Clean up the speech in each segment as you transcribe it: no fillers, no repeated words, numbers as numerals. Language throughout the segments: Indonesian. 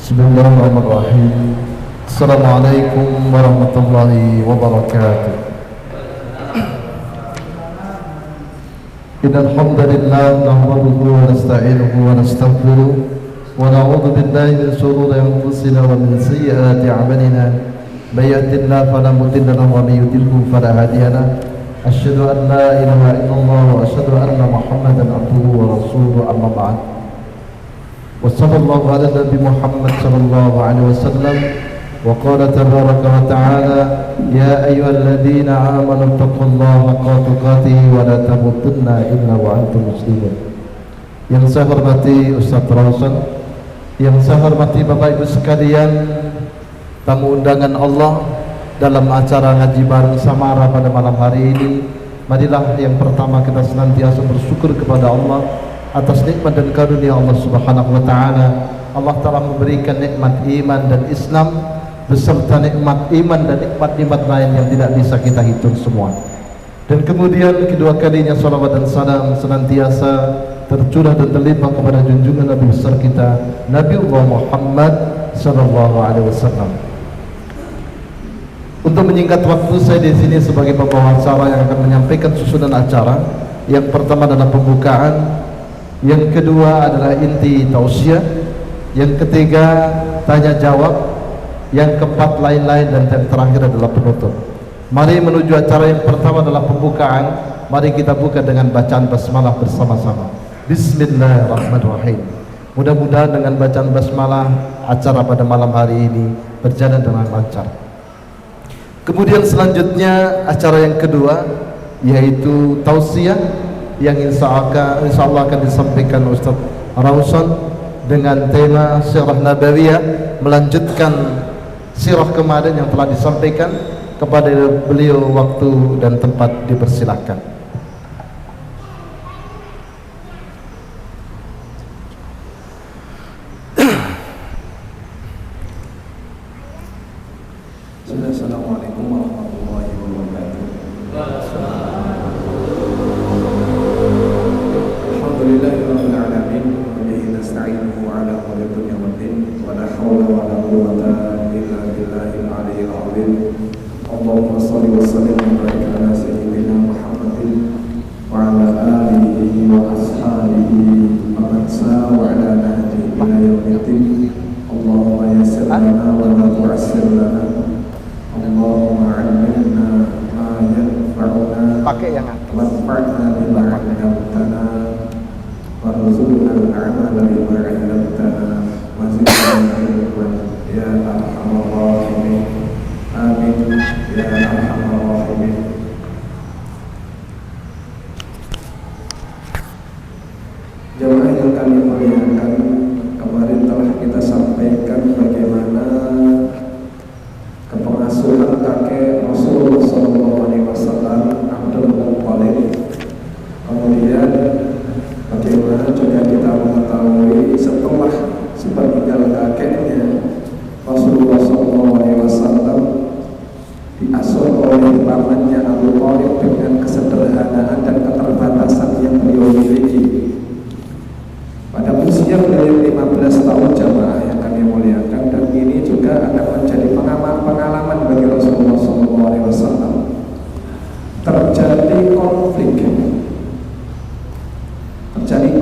Bismillahirrahmanirrahim. Assalamualaikum warahmatullahi wabarakatuh. Innal hamdalillah nahmaduhu wa nasta'inuhu wa nastaghfiruh wa na'udzu billahi min shururi anfusina wa min sayyiati a'malina. May yahdihillahu fala mudilla lahu wa may yudlilhu fala hadiya lahu. Asyhadu an la ilaha illallah wa asyhadu anna Muhammadan abduhu wa rasuluhu, amma ba'd. وصلى الله على النبي محمد صلى الله عليه وسلم وقال تبارك وتعالى يا أيها الذين آمنوا اتقوا الله حق تقاته ولا تموتن إلا وأنتم مسلمون. Yang saya hormati Ustaz Rawsan, yang saya hormati Bapak Ibu sekalian, tamu undangan Allah dalam acara ngaji bareng Samara pada malam hari ini. Marilah yang pertama kita senantiasa bersyukur kepada Allah atas nikmat dan karunia Allah Subhanahu wa taala. Allah telah memberikan nikmat iman dan Islam beserta nikmat iman dan nikmat-nikmat lain yang tidak bisa kita hitung semua. Dan kemudian kedua kalinya salawat dan salam senantiasa tercurah dan terlimpah kepada junjungan Nabi besar kita Nabiullah Muhammad sallallahu alaihi wasallam. Untuk menyingkat waktu, saya di sini sebagai pembawa acara yang akan menyampaikan susunan acara. Yang pertama adalah pembukaan, yang kedua adalah inti tausiah, yang ketiga tanya jawab, yang keempat lain-lain, dan yang terakhir adalah penutup. Mari menuju acara yang pertama adalah pembukaan. Mari kita buka dengan bacaan basmalah bersama-sama. Bismillahirrahmanirrahim. Mudah-mudahan dengan bacaan basmalah acara pada malam hari ini berjalan dengan lancar. Kemudian selanjutnya acara yang kedua yaitu tausiah, yang insya Allah akan disampaikan Ustaz Rawsan dengan tema Sirah Nabawiyah, melanjutkan sirah kemarin yang telah disampaikan. Kepada beliau waktu dan tempat dipersilahkan. Assalamualaikum warahmatullahi wabarakatuh. Alhamdulillahirabbil alamin, bihi nasta'inuhu ala umuri dunya waddin, wa la haula wa la quwwata illa billahil aliyyil azim. Allahumma shalli wa sallim wa barik ala sayyidina Muhammadin wa ala alihi wa ashabihi wa man sa'a ala nahjihi ila yaumiddin. Allahumma yassir lana wa la tu'assir lana. Allahumma 'allimna ma yanfa'una wanfa'na bima 'allamtana warzuqna al-'amala bima 'allamtana wa zidna ilman ya arhamar rahimin. Amin ya arhamar rahimin. Jamaah yang kami muliakan, kemarin telah kita sampaikan bagaimana kepengasuhan kakek Rasulullah SAW, Abdul Muttalib. Kemudian bagaimana juga kita mengetahui setelah sepeninggal kakeknya Rasulullah SAW diasuh oleh pamannya Abu Thalib dengan kesederhanaan dan keterbatasan yang beliau miliki. Pada usia beliau 15 tahun, jamaah yang kami muliakan, dan ini juga akan menjadi pengalaman bagi Rasulullah SAW. Terjadi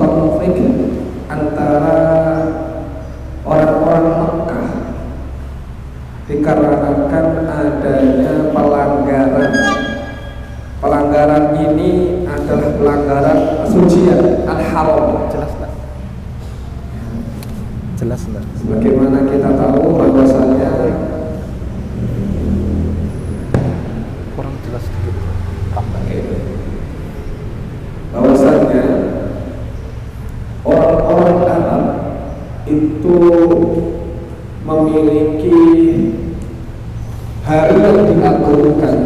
konflik antara orang-orang Mekah dikarenakan adanya pelanggaran ini adalah pelanggaran sucian Al-Haram. Jelas enggak? Sebagaimana kita tahu bahwasanya Kurang jelas sedikit. bahwasanya orang-orang Arab itu memiliki hari yang diagungkan.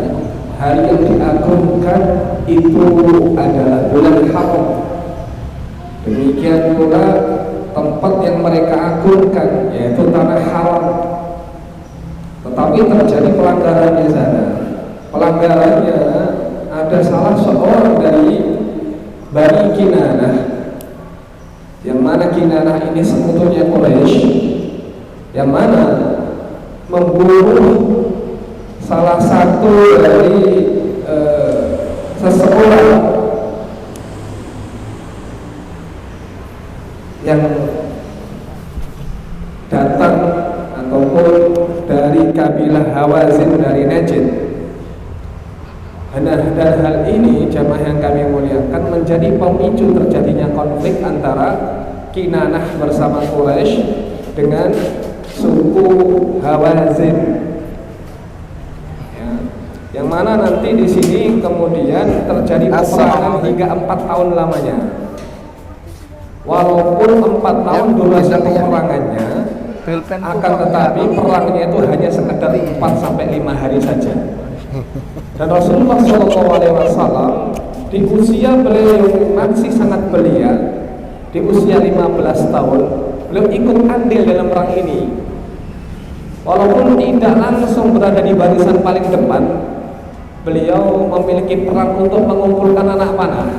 Hari yang diagungkan itu adalah bulan Haram. Demikian pula tempat yang mereka agungkan, yaitu tanah haram. Tetapi terjadi pelanggaran di sana. Pelanggarannya ada salah seorang dari Bani Kinanah, yang mana Kinanah ini sekutunya Quraisy, yang mana membunuh salah satu dari seseorang yang datang ataupun dari kabilah Hawazin dari Najd. Dan hal ini jamaah yang kami muliakan menjadi pemicu terjadinya konflik antara Kinanah bersama Quraisy dengan suku Hawazin. Ya, yang mana nanti di sini kemudian terjadi peperangan hingga 4 tahun lamanya. Walaupun 4 tahun durasi peperangannya, akan tetapi perangnya itu hanya sekedar 4 sampai 5 hari saja. Dan Rasulullah SAW di usia beliau yang masih sangat belia, di usia 15 tahun, beliau ikut andil dalam perang ini. Walaupun tidak langsung berada di barisan paling depan, beliau memiliki peran untuk mengumpulkan anak panah.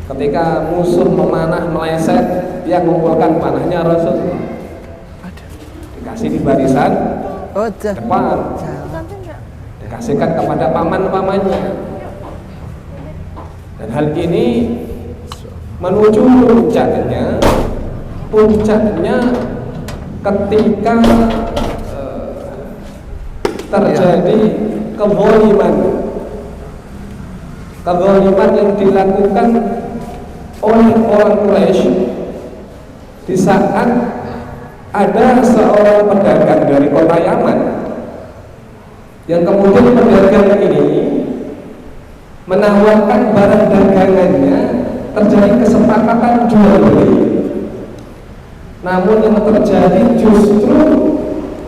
Ketika musuh memanah meleset, dia mengumpulkan panahnya Rasulullah. Dikasih di barisan depan, dikasihkan kepada paman-pamannya. Dan hal ini menuju puncaknya ketika terjadi kezaliman yang dilakukan oleh orang Quraisy di saat ada seorang pedagang dari kota Yaman yang kemudian pedagang ini menawarkan barang dagangannya, terjadi kesepakatan jual beli. Namun yang terjadi justru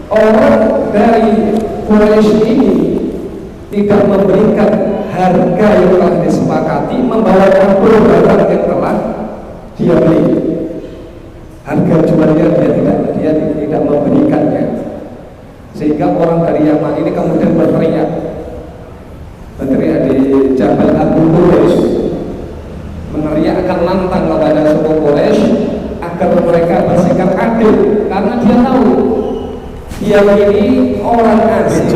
orang dari Quraisy ini tidak memberikan harga yang telah disepakati, membawa kabur barang yang telah dia beli. Harga jualnya dia tidak memberikannya, sehingga orang dari Yaman ini kemudian berteriak di Jabal Abu Quraisy, meneriakkan lantang kepada suku Quraisy agar mereka bersikap adil, karena dia tahu dia ini orang asing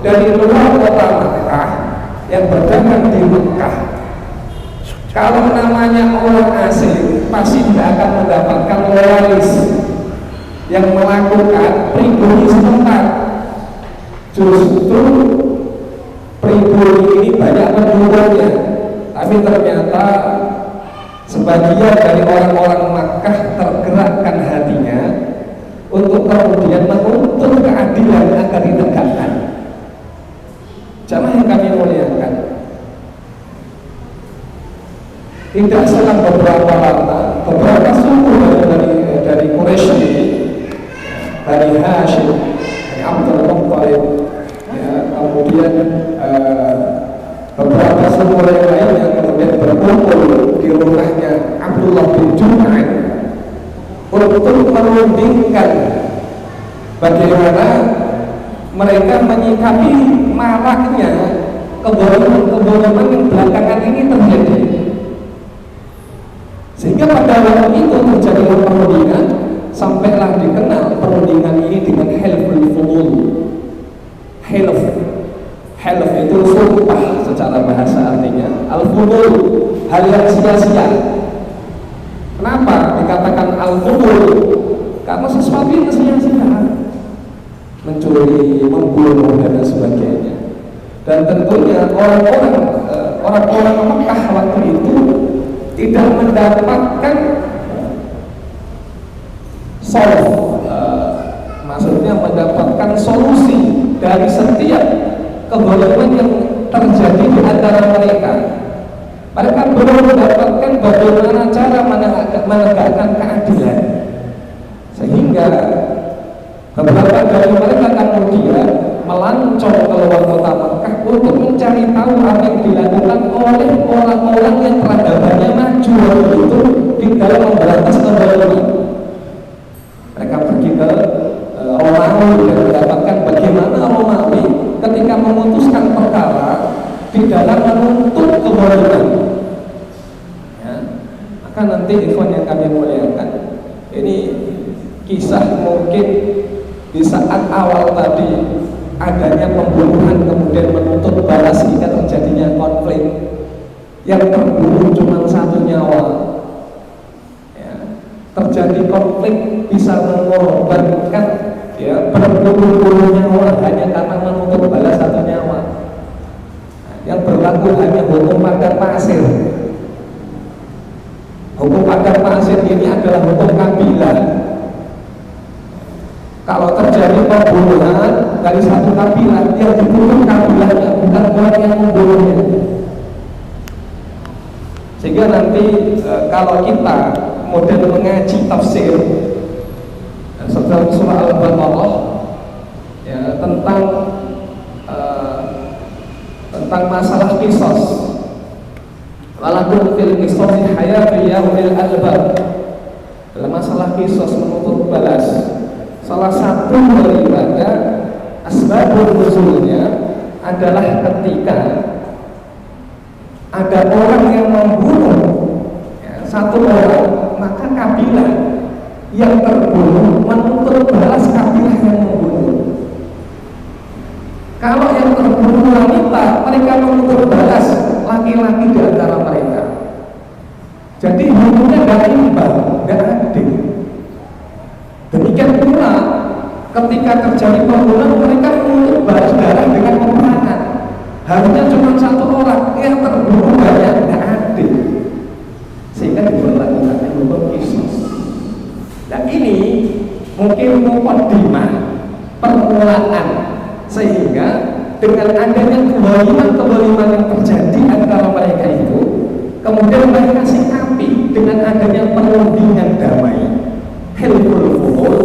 dari luar kota Mekah yang berdagang di Mekah. Kalau namanya orang asing pasti tidak akan mendapatkan loyalis yang melakukan pribumi setempat. Justru pribumi ini banyak penduduknya, tapi ternyata sebagian dari orang-orang Makkah tergerakkan hatinya untuk kemudian menuntut keadilan agar ditegakkan. Jamaah yang kami muliakan, tidak selang beberapa suku dari Quraisy ini, dari Hashim, dari Abdul Muttalib, ya, kemudian beberapa suku yang lain yang kemudian berkumpul di rumahnya Abdullah bin Jum'an untuk merundingkan bagaimana mereka menyikapi maraknya kebohongan yang belakangan ini terjadi. Sehingga pada waktu itu terjadi perundingan, sampailah dikenal perundingan ini dengan Hilful Fudul. Hilf itu sumpah secara bahasa artinya. Al-Fudul, hal yang sia-sia. Kenapa dikatakan Al-Fudul? Karena sesuatu yang sia-sia, mencuri, membunuh dan sebagainya. Dan tentunya orang-orang Mekah waktu itu tidak mendapatkan maksudnya mendapatkan solusi dari setiap kebohongan yang terjadi di antara mereka. Mereka belum mendapatkan bagaimana cara menegakkan keadilan, sehingga beberapa dari mereka kemudian melancong keluar kota Mekah untuk mencari tahu apa yang dilakukan oleh orang-orang yang peradabannya maju itu di dalam memberantas kezaliman. Mereka awal tadi adanya pembunuhan kemudian menuntut balas hingga terjadinya konflik, yang terbunuh cuma satu nyawa, ya, terjadi konflik bisa mengorbankan ya berpuluh-puluh nyawa hanya karena menuntut balas satu nyawa. Nah, yang berlaku hanya hukum padang pasir. Hukum padang pasir ini adalah hukum kabilah. Kalau terjadi pembunuhan dari satu kabilah, yang dibunuh kabilahnya, bukan orang yang membunuhnya. Sehingga nanti kalau kita model mengaji tafsir setelah surah Al-Baqarah ya, tentang masalah qisas. Walakum fil qisasi hayatun ya ulil albab. Dalam masalah qisas menuntut balas, salah satu daripada asbabun nuzulnya adalah ketika ada orang yang membunuh ya, satu orang, maka kabilah yang terbunuh menuntut balas kabilah yang membunuh. Kalau yang terbunuh wanita, mereka menuntut balas laki-laki di antara mereka. Jadi hukumnya tidak imbang, tidak adil. Demikian pula ketika terjadi pembunuhan, mereka menuntut balas darah dengan peperangan. Harusnya cuma satu orang, yang terbunuh banyak, tidak adil. Sehingga diberlakukan hukum qisas. Nah ini mungkin muqaddimah permulaan, sehingga dengan adanya kezaliman yang terjadi antara mereka itu, kemudian mereka sikapi dengan adanya perundingan damai, hilful fuhul,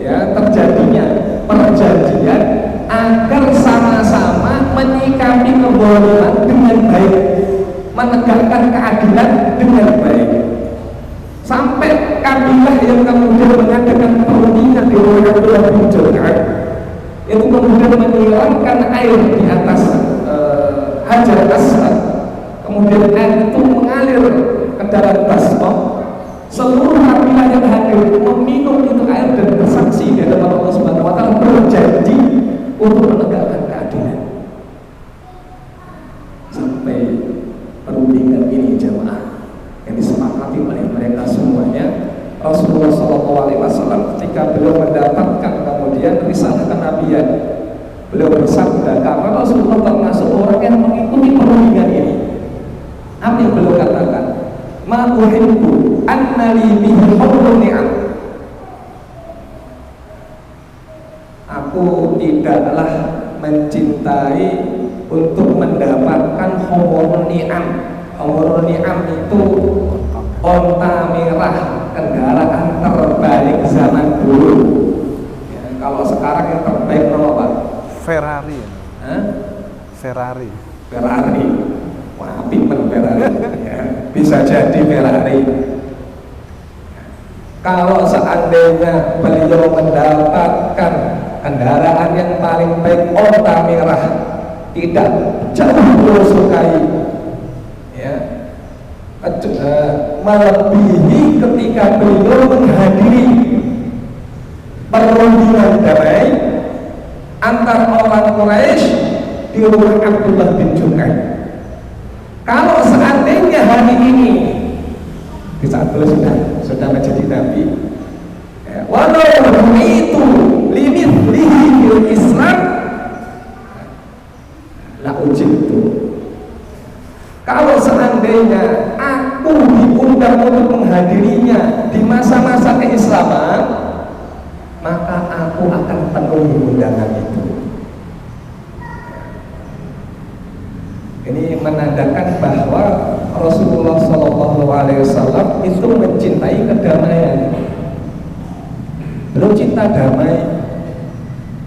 ya, terjadinya perjanjian agar sama-sama menyikapi kezaliman dengan baik, menegakkan keadilan dengan baik. Sampai kabilah yang kemudian mengadakan perundingan di Abdullah bin Jur'ah itu kemudian menyiramkan air di atas Hajar Aswad, kemudian air itu mengalir ke dalam basmah. Seluruh kabilah yang hadir meminum itu air dan bersaksi di hadapan Allah Subhanahu wa Ta'ala, berjanji untuk menegakkan keadilan. Sampai perundingan ini jamaah yang disepakati oleh mereka semuanya, Rasulullah SAW ketika beliau mendapatkan kemudian risalah kenabian, beliau bersabda, karena Rasulullah termasuk orang yang mengikuti perundingan ini. Apa yang beliau katakan? Ma uhibbu annali bihi hawlun ni'am. Aku tidaklah mencintai untuk mendapatkan hawlun ni'am. Hawlun ni'am itu onta merah, kendaraan terbaik zaman dulu. Ya, kalau sekarang yang terbaik apa? Ferrari. Hah? Ferrari. Ferrari. Wah, pinter Ferrari. Ya, bisa jadi Ferrari. Kalau seandainya beliau mendapatkan kendaraan yang paling baik, onta merah, tidak jauh beliau sukai, ya, melebihi ketika beliau menghadiri perundingan damai antar orang Quraisy di rumah Abdullah bin Jur'ah. Kalau seandainya hari ini di saat beliau sudah menjadi nabi, ya, walau itu limithlihi fil Islam la ujibtu. Kalau seandainya aku diundang untuk menghadirinya di masa-masa keislaman, maka aku akan penuhi undangan itu. Ini menandakan bahwa Rasulullah SAW itu mencintai kedamaian. Beliau cinta damai.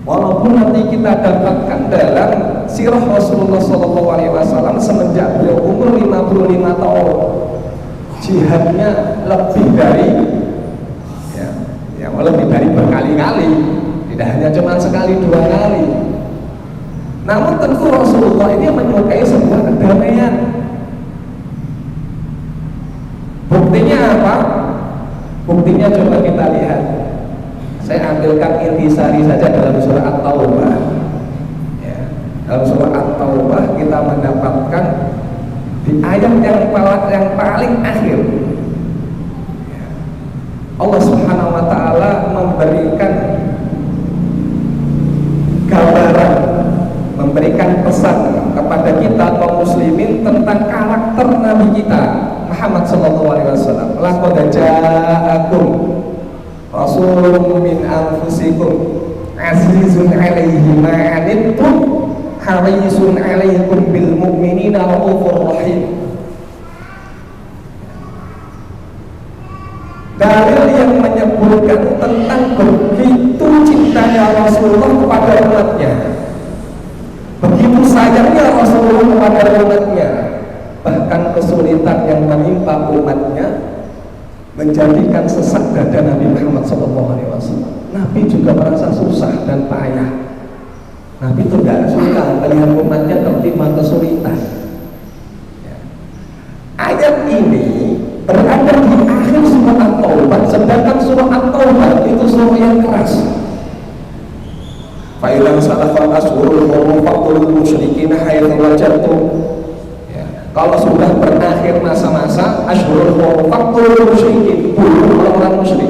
Walaupun nanti kita dapatkan dalam sirah Rasulullah SAW semenjak beliau umur 55 tahun, jihadnya lebih dari lebih dari berkali-kali, tidak hanya cuma sekali dua kali. Namun tentu Rasulullah ini menyukai sebuah kedamaian. Buktinya apa? Buktinya coba kita lihat. Saya ambilkan intisari saja dalam surah At-Taubah. Ya, dalam surah At-Taubah kita mendapatkan di ayat yang paling akhir, ya, Allah Subhanahu wa Ta'ala memberikan gambaran, memberikan pesan kepada kita kaum muslimin tentang karakter Nabi kita Muhammad sallallahu alaihi wasallam. Laqad ja'akum rasulun min anfusikum azizun 'alaihi ma 'anittum harisun 'alaikum bil mu'minina raufur rahim. Dalil yang menyebutkan tentang begitu cintanya Rasulullah kepada umatnya, begitu sayangnya Rasulullah kepada umatnya, bahkan kesulitan yang menimpa umatnya menjadikan sesak dada Nabi Muhammad SAW. Nabi juga merasa susah dan payah. Nabi itu tidak suka melihat umatnya tertimpa kesulitan. Ya. Ayat ini berada di akhir surah At-Taubah, sedangkan surah At-Taubah itu surah yang keras. Fa'ilam salafal ashurul hurum faqtulul musyrikina haitsu wajadtum. Kalau sudah berakhir masa-masa Ashhurul Hurum faqtulul musyrikin, bunuh orang-orang musyrik.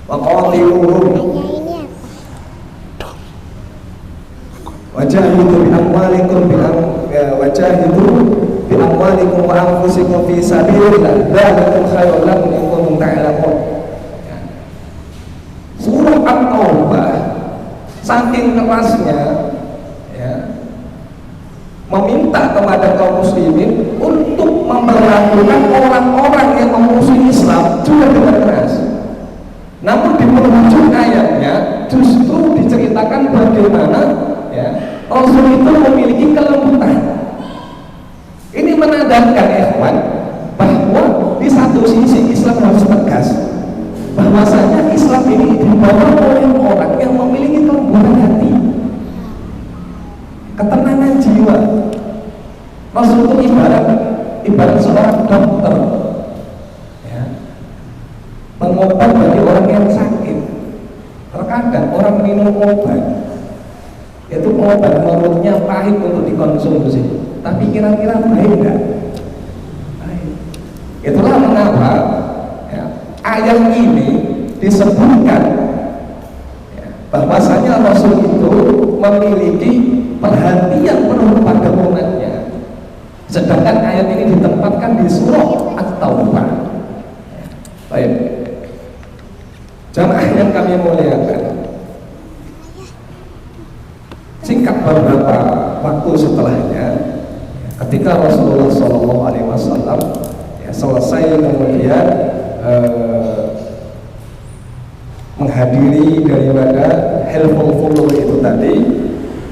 Wa qatiluhum wajahidu bi amwalikum wa anfusikum fi sabilillah dzalikum khairul lakum in kuntum ta'lamun. Surah At-Taubah saking kerasnya meminta kepada kaum muslimin untuk memperlakukan orang-orang yang memusuhi Islam juga dengan keras. Namun di penghujung ayatnya justru diceritakan bagaimana ya, Rasul itu memiliki kelembutan. Ini menandakan ikhwan bahwa di satu sisi Islam harus tegas, bahwasanya Islam ini dibawa oleh orang yang memiliki kelembutan hati, ketenangan jiwa. Rasul itu ibarat seorang dokter, ya, pengobat bagi orang yang sakit. Terkadang orang minum obat itu obat menurutnya pahit untuk dikonsumsi, tapi kira-kira baik enggak? Baik. Itulah mengapa ya, ayat ini disebutkan ya, bahwasanya Rasul itu memiliki perhatian penuh pada umatnya. Sedangkan ayat ini ditempatkan di surah At-Taubah. Baik, jamaah yang kami muliakan, singkat beberapa waktu setelahnya, ketika Rasulullah SAW ya, selesai kemudian menghadiri daripada Hilful Fulul itu tadi,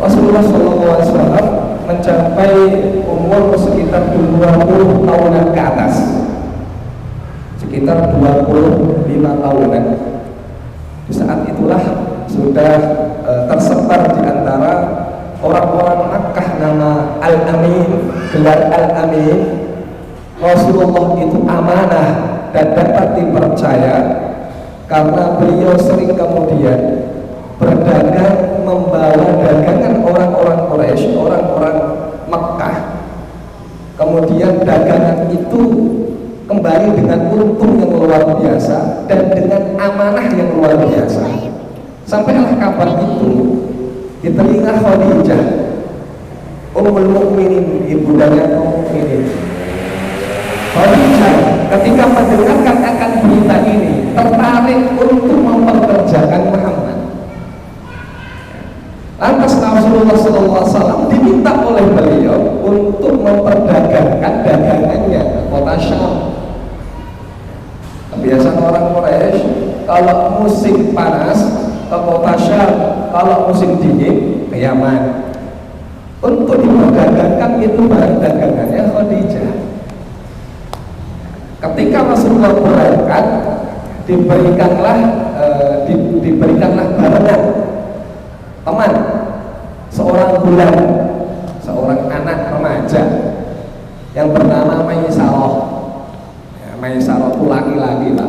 Rasulullah SAW mencapai umur sekitar 20 tahunan ke atas, sekitar 25 tahunan. Di saat itulah sudah tersebar di antara orang-orang Makkah nama Al-Amin, gelar Al-Amin. Rasulullah itu amanah dan dapat dipercaya karena beliau sering kemudian berdagang, membawa dagangan orang-orang Quraisy, orang-orang Mekah. Kemudian dagangan itu kembali dengan untung yang luar biasa dan dengan amanah yang luar biasa. Sampailah kabar itu di telinga Khadijah, Ummul Mukminin, ibundanya kaum mukminin. Khadijah ketika mendengarkan akan berita ini tertarik untuk memperkerjakan Muhammad. Lantas Rasulullah SAW diminta oleh beliau untuk memperdagangkan dagangannya ke kota Syam. Kebiasaan orang Quraisy kalau musim panas ke kota Syam, kalau musim dingin ke Yaman. Untuk diperdagangkan itu barang dagangannya Khadijah. Ketika Rasulullah berangkat, diberikanlah barengan teman, seorang bulan, seorang anak remaja yang bernama Maisarah. Ya, Maisarah itu laki-laki lah,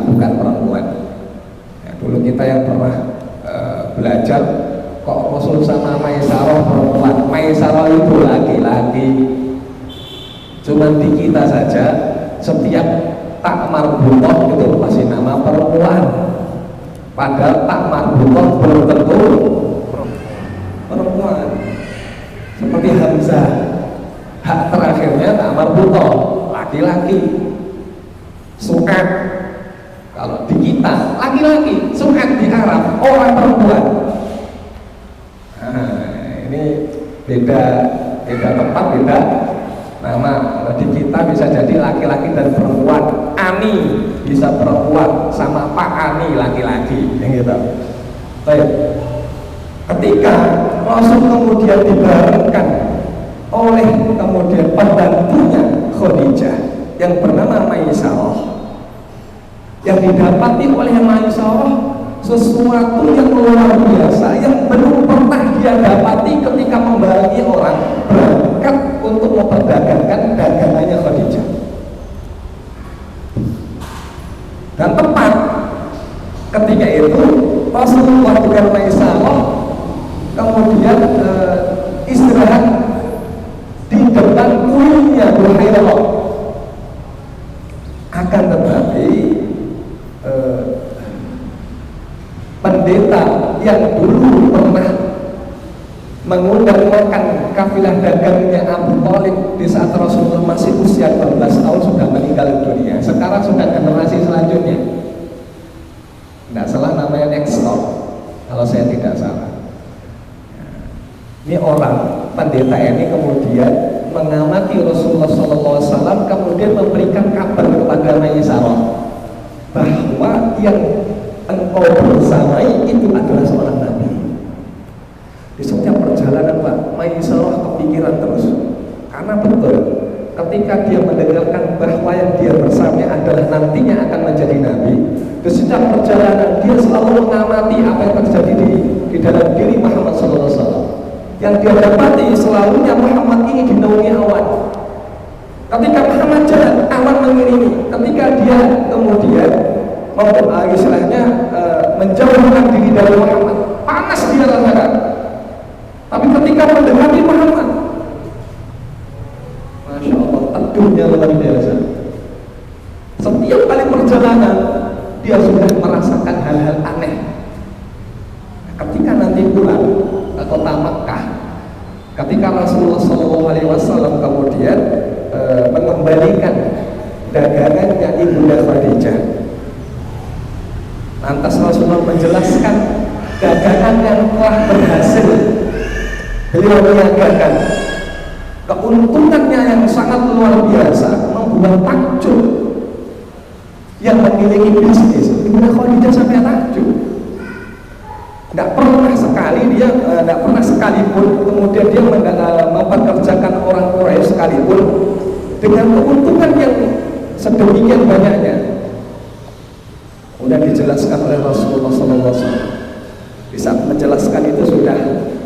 di kita saja setiap tak marbutoh itu pasti nama perempuan, padahal tak marbutoh belum tentu perempuan. Seperti Hamzah, hak terakhirnya tak marbutoh, laki-laki. Su'ad kalau di kita laki-laki, su'ad di Arab orang perempuan. Nah, ini beda tempat, beda nama. Kalau di kita bisa jadi laki-laki dan perempuan. Ani bisa perempuan sama Pak Ani laki-laki, yang gitu. Baik. Ketika Rasul kemudian dibarengkan oleh kemudian pembantunya Khadijah yang bernama Maisarah, yang didapati oleh Maisarah sesuatu yang luar biasa yang belum pernah dia dapati ketika membarengi orang berangkat untuk memperdagangkan dagangannya Khadijah. Dan tepat ketika itu Rasulullah dengan Maisarah kemudian istirahat di depan kuilnya Buhairah. Akan tetapi pendeta yang dulu pernah mengundang makan kafilah dagangnya Abu Thalib di saat Rasulullah masih usia 12 tahun sudah meninggal dunia. Sekarang sudah generasi selanjutnya, tidak salah namanya next stop kalau saya tidak salah. Ini orang pendeta ini kemudian mengamati Rasulullah SAW, kemudian memberikan kabar kepada Maisarah bahwa yang engkau bersamai itu adalah seorang nabi. Di setiap perjalanan Pak, Maisarah kepikiran terus, karena betul ketika dia mendengarkan bahwa yang dia bersamai adalah nantinya akan menjadi nabi. Di setiap perjalanan dia selalu mengamati apa yang terjadi di dalam diri Muhammad SAW. Yang dia dapati selalunya Muhammad ini dinaungi awan. Ketika Muhammad jalan, awan mengiringi. Ketika dia kemudian istilahnya menjauhkan diri dari Muhammad, panas dia rasakan. Tapi ketika mendekati Muhammad, Masya Allah, teduhnya luar biasa. Setiap kali perjalanan dia sudah merasakan hal-hal aneh. Ketika nanti pulang ke kota Makkah, ketika Rasulullah SAW kemudian mengembalikan dagangannya Ibunda Khadijah, lantas Rasulullah menjelaskan dagangan yang telah berhasil. Beliau menyampaikan keuntungannya yang sangat luar biasa, membuat takjub yang memiliki bisnis. Ibunda Khadijah sampai takjub. Tidak pernah sekali dia, tidak pernah sekalipun kemudian dia mempekerjakan orang Quraisy sekalipun dengan keuntungan yang sedemikian banyaknya. Sudah dijelaskan oleh Rasulullah SAW. Di saat menjelaskan itu sudah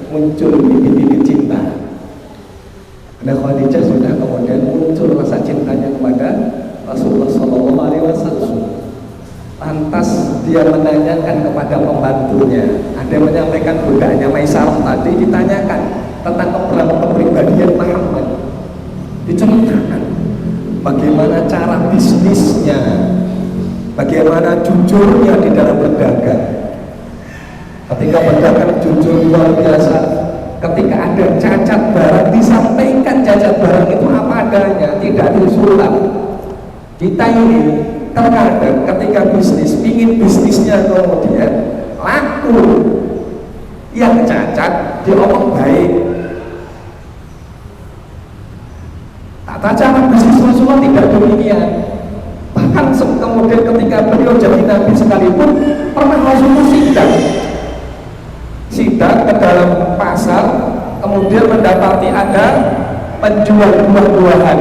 muncul bibit-bibit cinta. Dan Khadijah sudah kemudian muncul rasa cintanya kepada Rasulullah SAW. Lantas dia menanyakan kepada pembantunya, ada yang menyampaikan budaknya Maisarah tadi, ditanyakan tentang kepribadian Muhammad, diceritakan bagaimana cara bisnisnya, bagaimana jujurnya di dalam berdagang. Ketika berdagang jujur luar biasa. Ketika ada cacat barang disampaikan cacat barang itu apa adanya, tidak disulap. Kita ini terkadang ketika bisnis, ingin bisnisnya kemudian laku, yang cacat diomong baik. Tata cara bisnis Rasulullah tidak demikian. Bahkan kemudian ketika beliau jadi nabi sekalipun, pernah Rasulullah sidak ke dalam pasar, kemudian mendapati ada penjual buah-buahan,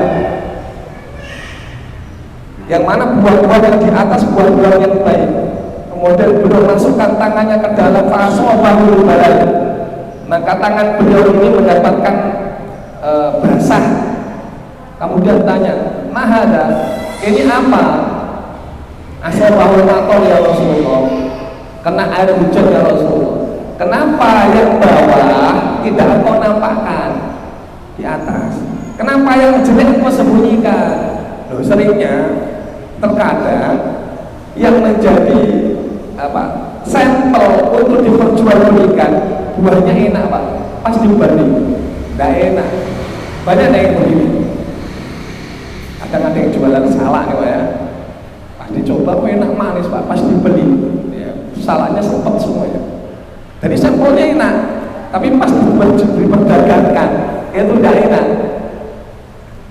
yang mana buah-buah yang di atas buah-buah yang baik. Kemudian beliau masukkan tangannya ke dalam fasobahul balai, maka tangan beliau ini mendapatkan basah. Kemudian tanya, mahada, ini apa? Asobahul mator ya Rasulullah, kena air hujan ya Rasulullah. Kenapa yang bawah tidak engkau nampakkan di atas? Kenapa Kenapa yang jelek kau sembunyikan? Loh, seringnya terkadang yang menjadi sampel untuk diperjualbelikan buahnya enak Pak, pas dibanding nggak enak. Banyak yang begini, kadang ada yang jualan salak nih Pak ya, pas dicoba enak manis Pak, pas dibeli ya, salaknya sepet semuanya. Jadi sampelnya enak, tapi pas diperdagangkan itu tidak enak.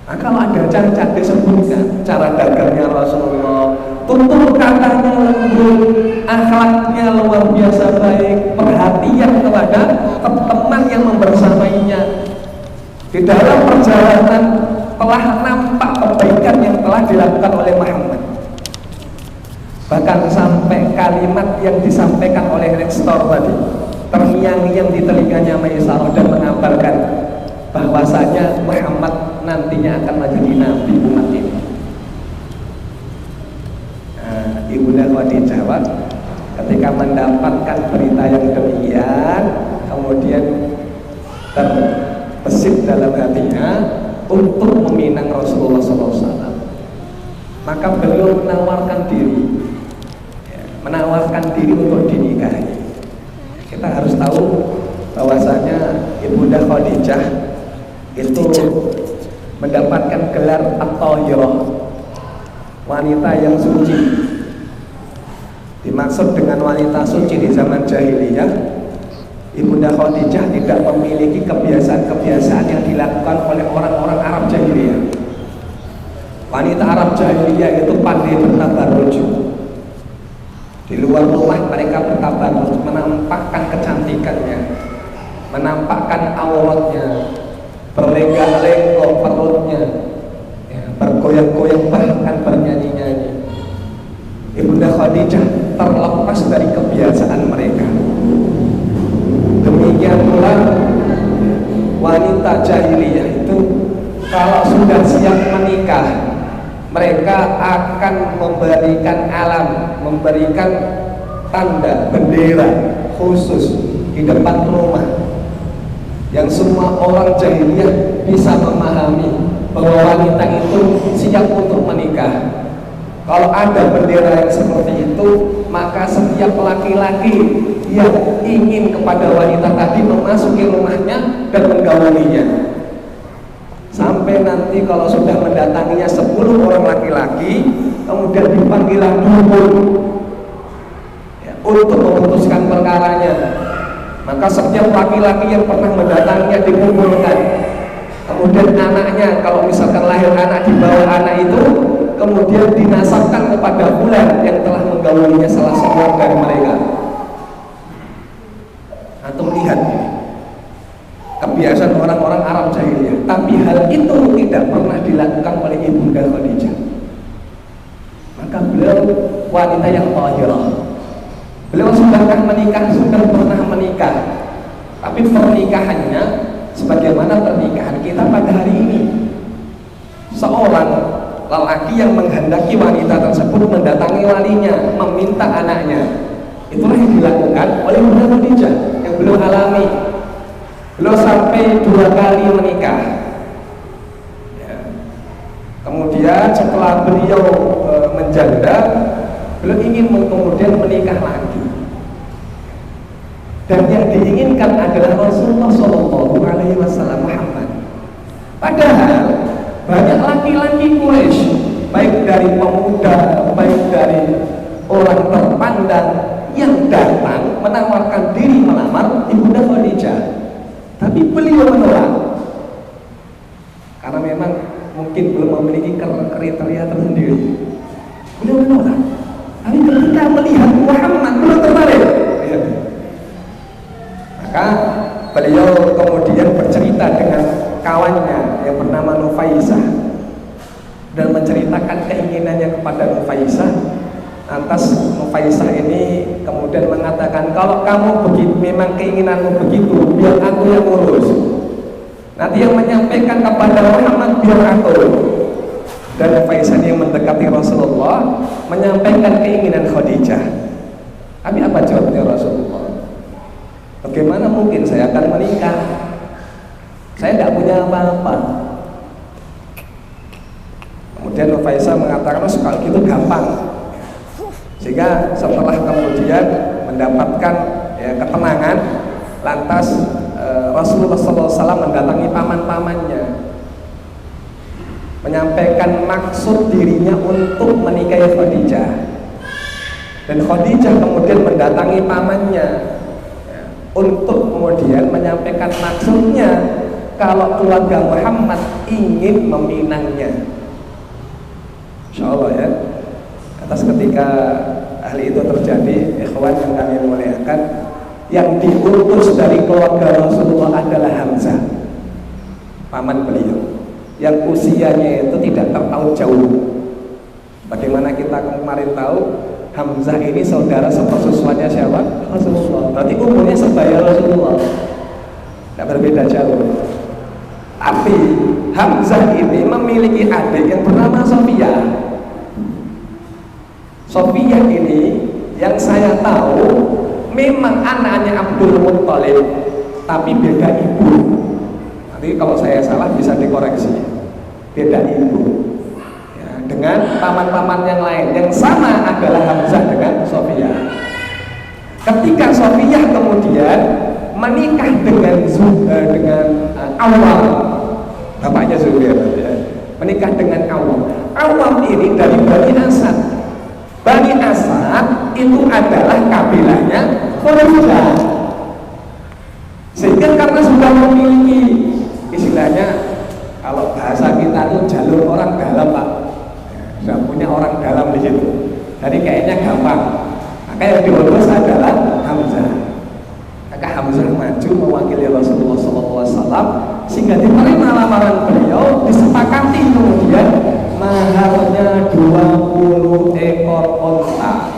Nah, kalau ada cara disebutkan cara dagangnya Rasulullah, tutur katanya lembut, akhlaknya luar biasa baik, perhatian kepada teman yang membersamainya. Di dalam perjalanan telah nampak kebaikan yang telah dilakukan oleh Muhammad. Bahkan sampai kalimat yang disampaikan oleh Rektor tadi terngiang-ngiang di telinganya Maisarah dan mengabarkan bahwasanya Muhammad nantinya akan menjadi nabi umat ini. Nah, Ibunda Khadijah ketika mendapatkan berita yang demikian, kemudian terbesit dalam hatinya untuk meminang Rasulullah SAW. Maka beliau menawarkan diri untuk dinikahi. Kita harus tahu bahwasanya Ibunda Khadijah itu mendapatkan gelar At-Tahirah, wanita yang suci. Dimaksud dengan wanita suci di zaman jahiliyah, Ibunda Khadijah tidak memiliki kebiasaan-kebiasaan yang dilakukan oleh orang-orang Arab jahiliyah. Wanita Arab jahiliyah itu pandai bertabarruj. Di luar rumah mereka bertabarruj, menampakkan kecantikannya, menampakkan auratnya, berlenggak-lenggok perutnya, ya, bergoyang-goyang, bahkan bernyanyi-nyanyi. Ibunda Khadijah terlepas dari kebiasaan mereka. Demikian pula wanita jahiliyah itu kalau sudah siap menikah, mereka akan memberikan memberikan tanda bendera khusus di depan rumah, yang semua orang jahiliyah bisa memahami bahwa wanita itu siap untuk menikah. Kalau ada bendera yang seperti itu, maka setiap laki-laki yang ingin kepada wanita tadi memasuki rumahnya dan menggaulinya. Sampai nanti kalau sudah mendatanginya 10 orang laki-laki, kemudian dipanggillah dukun ya, untuk memutuskan perkaranya. Maka setiap laki-laki yang pernah mendatanginya dikumpulkan. Kemudian anaknya, kalau misalkan lahir anak di bawah anak itu, kemudian dinasabkan kepada fulan yang telah menggaulinya salah seorang dari mereka. Atau lihat ini kebiasaan orang-orang Arab jahiliyah, tapi hal itu tidak pernah dilakukan oleh Ibunda Khadijah. Maka beliau wanita yang tahirah. Beliau sudahkah menikah? Sudah pernah menikah. Tapi pernikahannya sebagaimana pernikahan kita pada hari ini. Seorang lelaki yang menghendaki wanita tersebut mendatangi walinya, meminta anaknya. Itulah yang dilakukan oleh Ibunda Khadijah yang beliau alami. Beliau sampai 2 kali menikah ya. Kemudian setelah beliau menjanda, beliau ingin kemudian menikah lagi. Dan yang diinginkan adalah Rasulullah SAW Muhammad. Padahal banyak laki-laki Quraisy, baik dari pemuda, baik dari orang terpandang, yang datang menawarkan diri melamar Ibunda Khadijah. Tapi beliau menolak karena memang mungkin belum memiliki kriteria tersendiri. Beliau menolak. Tapi ketika melihat Muhammad, beliau tertarik. Maka beliau kemudian bercerita dengan kawannya yang bernama Nufaisah dan menceritakan keinginannya kepada Nufaisah. Lantas Nufaisah ini kemudian mengatakan, kalau kamu begitu, memang keinginanmu begitu, biar aku yang urus. Nanti yang menyampaikan kepada Muhammad biar aku. Dan Nufaisah yang mendekati Rasulullah menyampaikan keinginan Khadijah. Tapi apa jawabnya Rasulullah? Bagaimana mungkin saya akan menikah? Saya tidak punya apa-apa. Kemudian Nufaisah mengatakan, oh, kalau gitu gampang. Sehingga setelah kemudian mendapatkan ya, ketenangan, lantas Rasulullah SAW mendatangi paman-pamannya, menyampaikan maksud dirinya untuk menikahi Khadijah. Dan Khadijah kemudian mendatangi pamannya ya, untuk kemudian menyampaikan maksudnya kalau keluarga Muhammad ingin meminangnya. Insya Allah ya. Atas ketika hal itu terjadi, ikhwan yang kami muliakan, yang diutus dari keluarga Rasulullah adalah Hamzah, paman beliau, yang usianya itu tidak terpaut jauh. Bagaimana kita kemarin tahu, Hamzah ini saudara sepersusuannya siapa? Rasulullah. Berarti umurnya sebaya Rasulullah, tidak berbeda jauh. Tapi Hamzah ini memiliki adik yang bernama Sofia. Sofia ini yang saya tahu memang anaknya Abdul Muttalib, tapi beda ibu. Nanti kalau saya salah bisa dikoreksi. Beda ibu ya, dengan paman-paman yang lain. Yang sama adalah Hamzah dengan Sofia. Ketika Sofia kemudian menikah dengan Awam, bapaknya Zubair ya, menikah dengan Awam. Awam ini dari Bani Asad. Bani Asad itu adalah kabilahnya Khadijah. Sehingga karena sudah memiliki istilahnya, kalau bahasa kita itu jalur orang dalam, Pak, sudah punya orang dalam di situ. Jadi kayaknya gampang. Maka yang diurus adalah Hamzah. Maka Hamzah maju mewakili Rasulullah SAW sehingga diterima lamaran beliau, disepakati kemudian maharnya 20 ekor onta.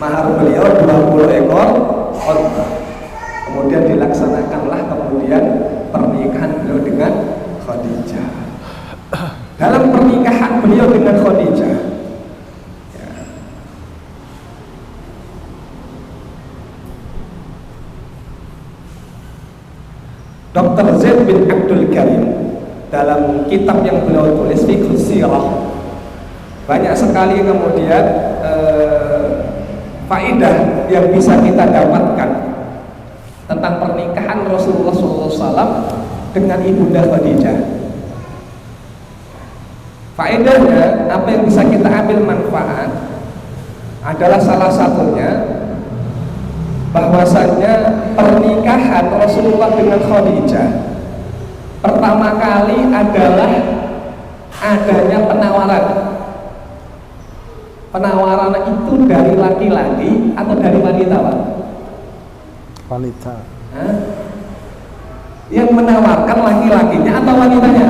Mahar beliau 20 ekor onta. Kemudian dilaksanakanlah kemudian pernikahan beliau dengan Khadijah. Dalam pernikahan beliau dengan Khadijah ya, Dr. Zaid bin Abdul Karim dalam kitab yang beliau tulis Fiqh Sirah, banyak sekali kemudian faedah yang bisa kita dapatkan tentang pernikahan Rasulullah SAW dengan ibunda Khadijah. Faedahnya, apa yang bisa kita ambil manfaat adalah salah satunya bahwasannya pernikahan Rasulullah dengan Khadijah pertama kali adalah adanya penawaran. Penawaran itu dari laki-laki atau dari wanita, Pak? Wanita. Hah? Yang menawarkan laki-lakinya atau wanitanya?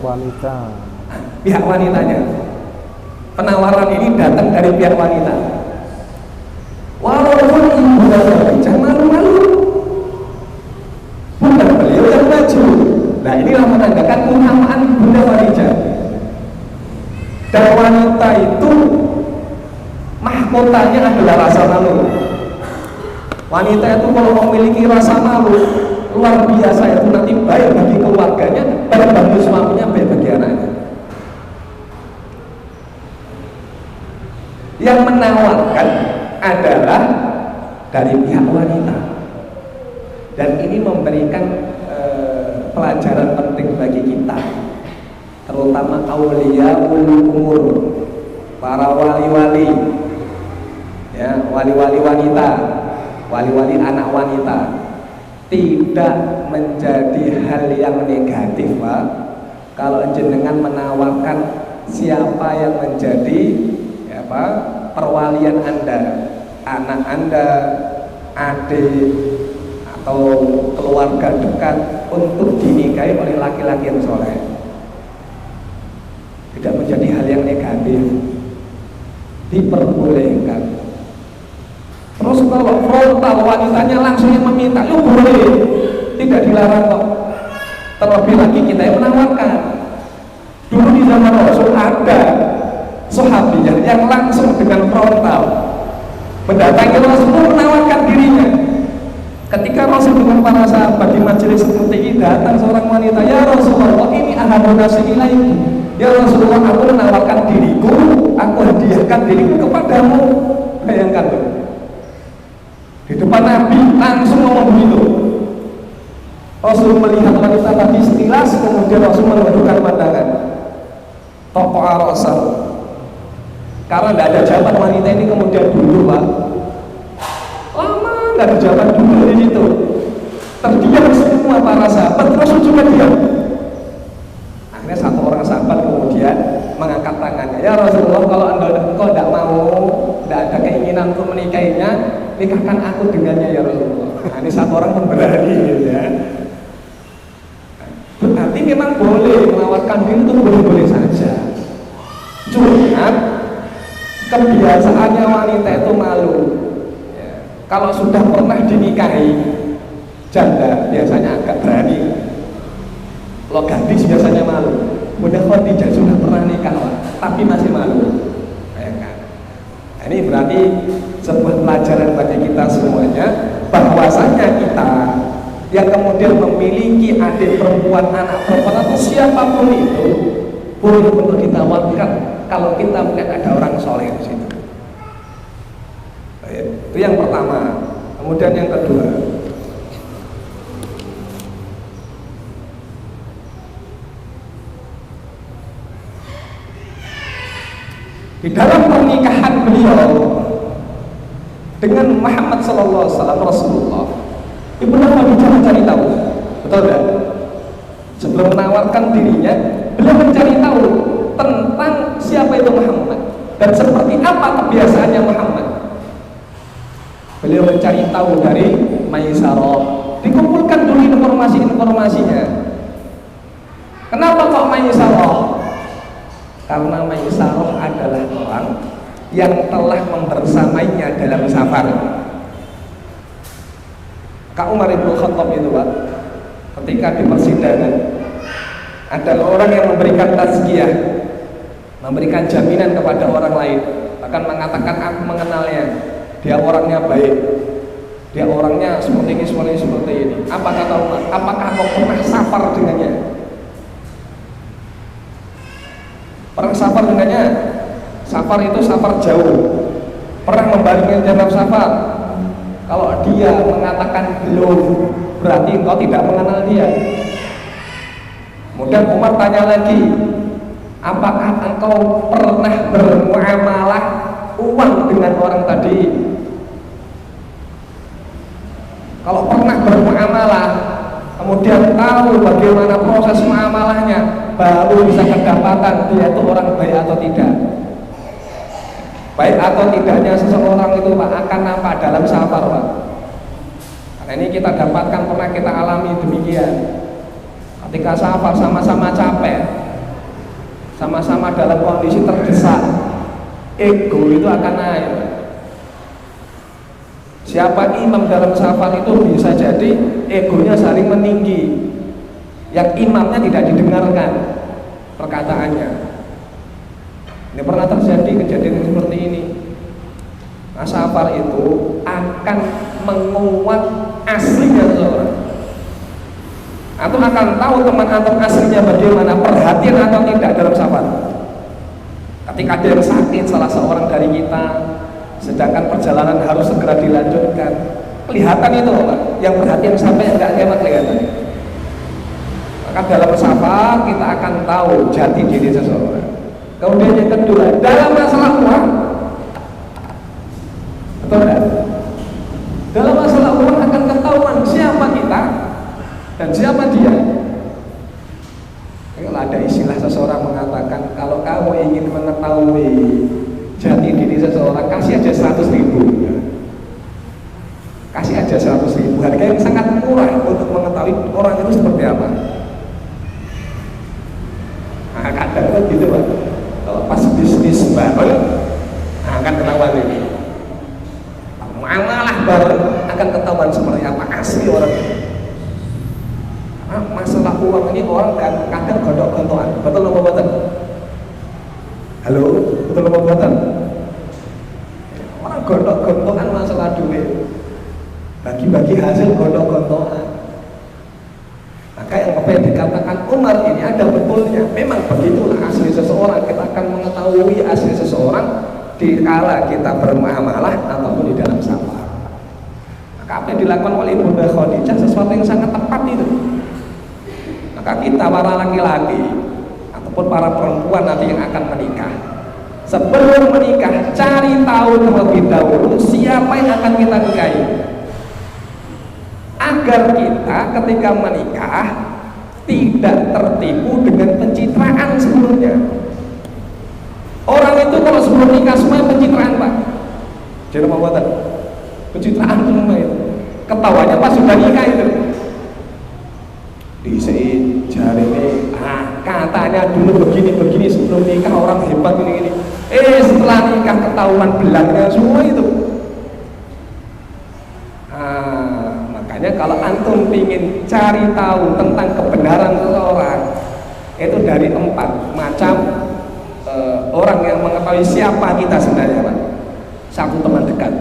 Wanita. Pihak wanitanya. Penawaran ini datang dari pihak wanita. Walaupun ibu Khadijah malu-malu, bukan beliau yang maju. Nah, inilah menandakan keutamaan Bunda Khadijah. Dan wanita itu mahkotanya adalah rasa malu. Wanita itu kalau memiliki rasa malu luar biasa, itu nanti baik bagi keluarganya, baik bagi suaminya, baik bagi anaknya. Yang menawarkan adalah dari pihak wanita, dan ini memberikan pelajaran penting bagi kita, terutama auliyaul umur, para wali-wali ya, wali-wali wanita, wali-wali anak wanita. Tidak menjadi hal yang negatif, Pak, kalau jenengan menawarkan siapa yang menjadi ya, Pak, perwalian Anda, anak Anda, adik atau keluarga dekat untuk dinikahi oleh laki-laki yang soleh. Tidak menjadi hal yang negatif, diperbolehkan. Terus kalau frontal wanitanya langsung yang meminta, yuk boleh, tidak dilarang kok. Terlebih lagi kita yang menawarkan. Dulu di zaman Rasul ada sahabiah yang langsung dengan frontal mendatangi Rasulullah, menawarkan dirinya. Ketika Rasul dengan para sahabat di majelis seperti ini, datang seorang wanita, ya Rasulullah, ini ahadun nasi ilaihi, ya Rasulullah, aku menawarkan diriku, aku hadiahkan diriku kepadamu. Bayangkan tuh, di depan Nabi langsung ngomong begitu. Rasul melihat wanita tadi sekilas, kemudian Rasul menundukkan pandangan. Tokoh Rasul, karena tidak ada jawaban wanita ini, kemudian dulu Pak, lama nggak ada jawaban dulu di situ. Terdiam semua para sahabat, Rasul juga diam. Akhirnya satu orang sahabat kemudian mengangkat tangannya, ya Rasulullah, kalau engkau tidak mau, tidak ada keinginan untuk menikahinya, nikahkan aku dengannya ya Rasulullah. Nah, ini satu orang pemberani gitu ya. Berarti memang boleh menawarkan diri itu boleh-boleh saja. Cuma kebiasaannya wanita itu malu ya. Kalau sudah pernah dinikahi janda biasanya agak berani. Kalau gadis biasanya malu. Mudah Khadijah sudah pernah nikah tapi masih malu. Bayangkan. Nah, ini berarti sebuah pelajaran bagi kita semuanya, bahwasanya kita yang kemudian memiliki adik perempuan, anak perempuan atau siapapun itu boleh untuk kita wakilkan kalau kita melihat ada orang soleh di situ. Itu yang pertama. Kemudian yang kedua, di dalam pernikahan beliau dengan Muhammad sallallahu alaihi wasallam Rasulullah, Ibnu Khadijah mencari tahu, betul tidak? Sebelum menawarkan dirinya, beliau mencari tahu tentang siapa itu Muhammad dan seperti apa kebiasaannya Muhammad. Beliau mencari tahu dari Maisarah, dikumpulkan dulu informasi-informasinya. Kenapa kok Maisarah? Karena Maisarah adalah orang yang telah membersamainya dalam safar. Kak Umar bin Khattab itu Pak, ketika di persidangan ada orang yang memberikan tazkiyah, memberikan jaminan kepada orang lain, bahkan mengatakan aku mengenalnya, dia orangnya baik, dia orangnya seperti ini. Apa kata Umar? Apakah kau pernah safar dengannya? Pernah safar dengannya? Safar itu safar jauh. Pernah membaringnya dalam safar? Kalau dia mengatakan belum, berarti engkau tidak mengenal dia. Kemudian Umar tanya lagi, apakah engkau pernah bermuamalah uang dengan orang tadi? Kalau pernah bermuamalah, kemudian tahu bagaimana proses muamalahnya, baru bisa kedapatan dia itu orang baik atau tidak. Baik atau tidaknya seseorang itu Pak akan nampak dalam safar Pak. Karena ini kita dapatkan, pernah kita alami demikian. Ketika safar sama-sama capek, sama-sama dalam kondisi terdesak, ego itu akan naik. Siapa imam dalam safar itu bisa jadi egonya saling meninggi, yang imamnya tidak didengarkan perkataannya. Ini pernah terjadi kejadian seperti ini. Nah, safar itu akan menguat aslinya seseorang, atau akan tahu teman antum aslinya bagaimana, perhatian atau tidak dalam safar. Ketika ada yang sakit salah seorang dari kita, sedangkan perjalanan harus segera dilanjutkan, kelihatan itu Pak, yang perhatian sampai enggak nyaman kelihatan. Maka dalam safar kita akan tahu jati diri seseorang. Kemudian yang kedua, dalam masalah uang, betul tidak? Dalam masalah uang akan ketahuan siapa kita dan siapa dia. Kalau ada istilah seseorang mengatakan, kalau kamu ingin mengetahui jati diri seseorang, kasih aja 100.000. Kasih aja 100.000, harga yang sangat murah untuk mengetahui orang itu seperti apa. Nah, kadang kan gitu Pak. Kalau pas bisnis bareng, nah, akan ketahuan ini. Muamalah bareng akan ketahuan seperti apa asli orang ini. Nah, masalah uang ini orang kan kadang godok-gontokan. Betul apa betul? Halo, betul apa betul? Orang godok-gontokan masalah duit, bagi-bagi hasil godok-gontokan. Maka yang apa yang dikatakan Umar ini ada betulnya. Memang begitulah asli seseorang. Kita akan mengetahui asli seseorang di kala kita bermuamalah ataupun di dalam safar. Maka apa yang dilakukan oleh Bunda Khadijah sesuatu yang sangat tepat itu. Maka kita para laki-laki ataupun para perempuan nanti yang akan menikah, sebelum menikah cari tahu terlebih dahulu siapa yang akan kita nikahi, agar kita ketika menikah tidak tertipu dengan pencitraan sebelumnya. Orang itu kalau sebelum nikah semuanya pencitraan, Pak. Jadi apa buatan? Pencitraan semua itu. Ketawanya pas sudah nikah itu. Diisi jari ini, katanya dulu begini sebelum nikah orang hebat ini. Setelah nikah ketahuan belakangnya semua itu. Makanya kalau antum ingin cari tahu tentang kebenaran seseorang, itu dari 4 macam orang yang mengetahui siapa kita sebenarnya, Pak. 1, teman dekat,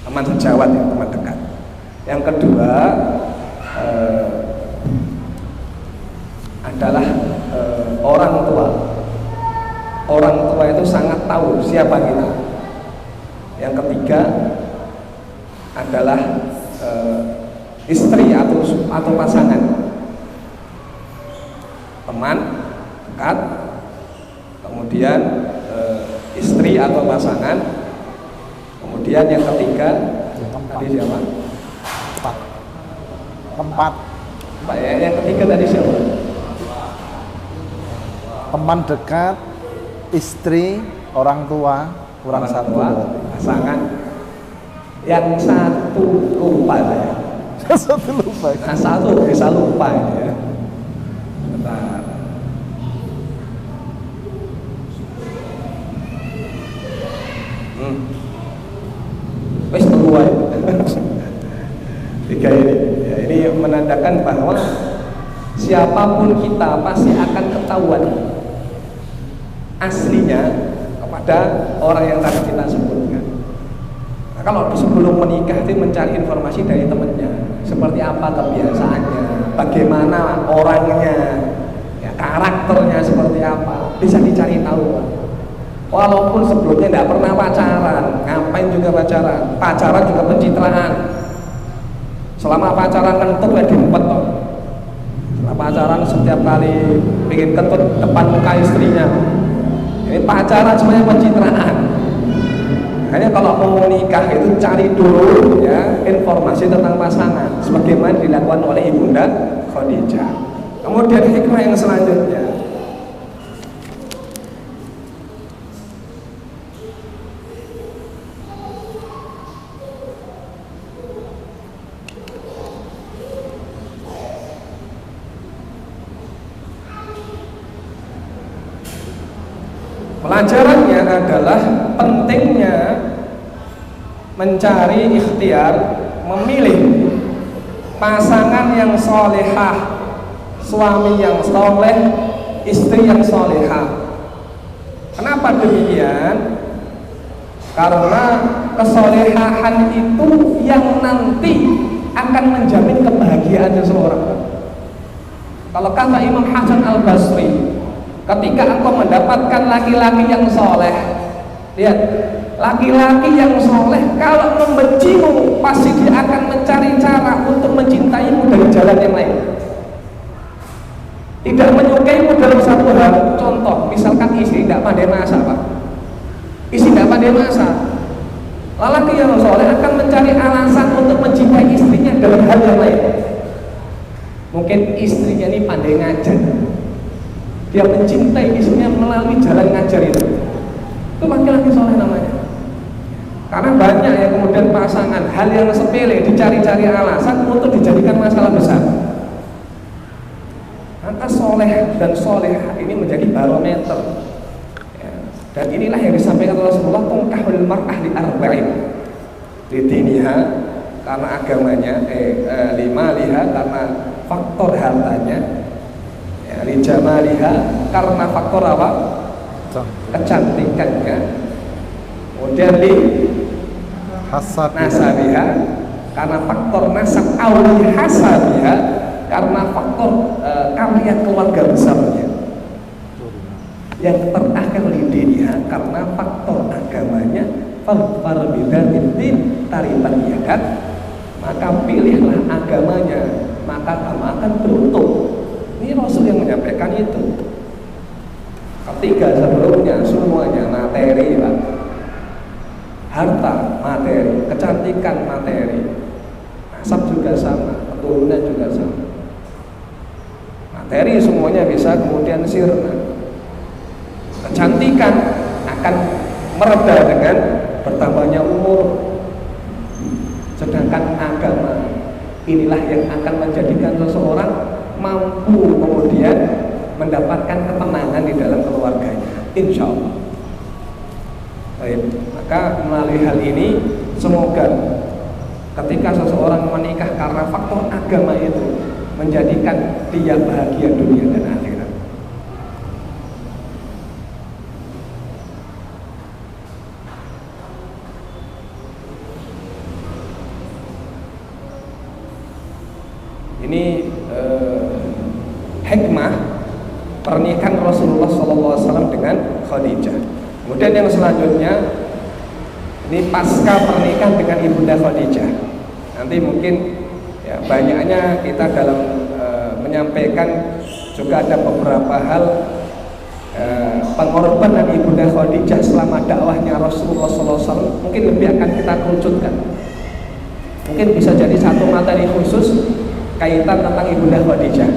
teman sejawat, ya, teman dekat. Yang kedua adalah orang tua. Orang tua itu sangat tahu siapa kita. Yang ketiga adalah istri atau pasangan, teman dekat, kemudian istri atau pasangan, kemudian yang ketiga tadi siapa? Tempat. Pak ya, yang ketiga tadi siapa? Teman dekat, istri, orang tua, kurang Orang satu. tua, pasangan. Yang satu lupa saya. Satu lupa. Nah, satu bisa lupa ya. Bentar. Wes kedua ya. 3 ini. Ya, ini menandakan bahwa siapapun kita pasti akan ketahuan aslinya kepada orang yang tadi kita sebutkan. Nah, kalau sebelum menikah itu mencari informasi dari temannya, seperti apa kebiasaannya, bagaimana orangnya, ya, karakternya seperti apa, bisa dicari tahu. Walaupun sebelumnya tidak pernah pacaran, ngapain juga pacaran? Pacaran juga pencitraan. Selama pacaran kentut ya diempet toh. Setelah pacaran setiap kali bikin kentut depan muka istrinya. Ini pacaran semuanya pencitraan. Makanya kalau mau nikah itu cari dulu ya informasi tentang pasangan, sebagaimana dilakukan oleh Ibunda Khadijah. Kemudian hikmah yang selanjutnya, pelajarannya adalah pentingnya mencari ikhtiar, memilih pasangan yang solehah, suami yang soleh, istri yang solehah. Kenapa demikian? Karena kesolehahan itu yang nanti akan menjamin kebahagiaan seseorang. Kalau kata Imam Hasan Al-Basri, ketika engkau mendapatkan laki-laki yang soleh, lihat, laki-laki yang soleh kalau membencimu pasti dia akan mencari cara untuk mencintaimu dari jalan yang lain, tidak menyukaimu dalam satu hal. Contoh, misalkan istri tidak pandai masak, Pak. Istri tidak pandai masak, laki yang soleh akan mencari alasan untuk mencintai istrinya dalam hal yang lain. Mungkin istrinya ini pandai ngajar, dia mencintai istrinya melalui jalan ngajar itu laki-laki soleh namanya. Karena banyak ya kemudian pasangan hal yang sepele dicari-cari alasan untuk dijadikan masalah besar. Maka soleh dan soleh ini menjadi barometer ya. Dan inilah yang disampaikan Rasulullah, tungkahul mar'ah li arba'in, li diniha karena agamanya, lima liha karena faktor hartanya, ya, li jamaliha karena faktor apa? Kecantikannya, kemudian li nasabiha karena faktor nasab, awli hasabiha karena faktor karya keluarga besarnya. Yang terakhir lidiniha karena faktor agamanya. Fal bidatin tariban yakat, maka pilihlah agamanya, maka kamu akan beruntung. Ini Rasul yang menyampaikan itu. Ketiga sebelumnya semuanya materi, Pak. Harta materi, kecantikan materi, nasab juga sama, keturunan juga sama. Materi semuanya bisa kemudian sirna. Kecantikan akan mereda dengan bertambahnya umur. Sedangkan agama inilah yang akan menjadikan seseorang mampu kemudian mendapatkan ketenangan di dalam keluarganya, insya Allah. Baik, maka melalui hal ini semoga ketika seseorang menikah karena faktor agama itu menjadikan dia bahagia dunia dan akhirat. Ini hikmah pernikahan Rasulullah SAW dengan Khadijah. Kemudian yang selanjutnya ini pasca pernikahan dengan Ibunda Khadijah. Nanti mungkin ya, banyaknya kita dalam menyampaikan juga ada beberapa hal pengorbanan Ibunda Khadijah selama dakwahnya Rasulullah SAW. Mungkin lebih akan kita kerucutkan. Mungkin bisa jadi satu materi khusus kaitan tentang Ibunda Khadijah.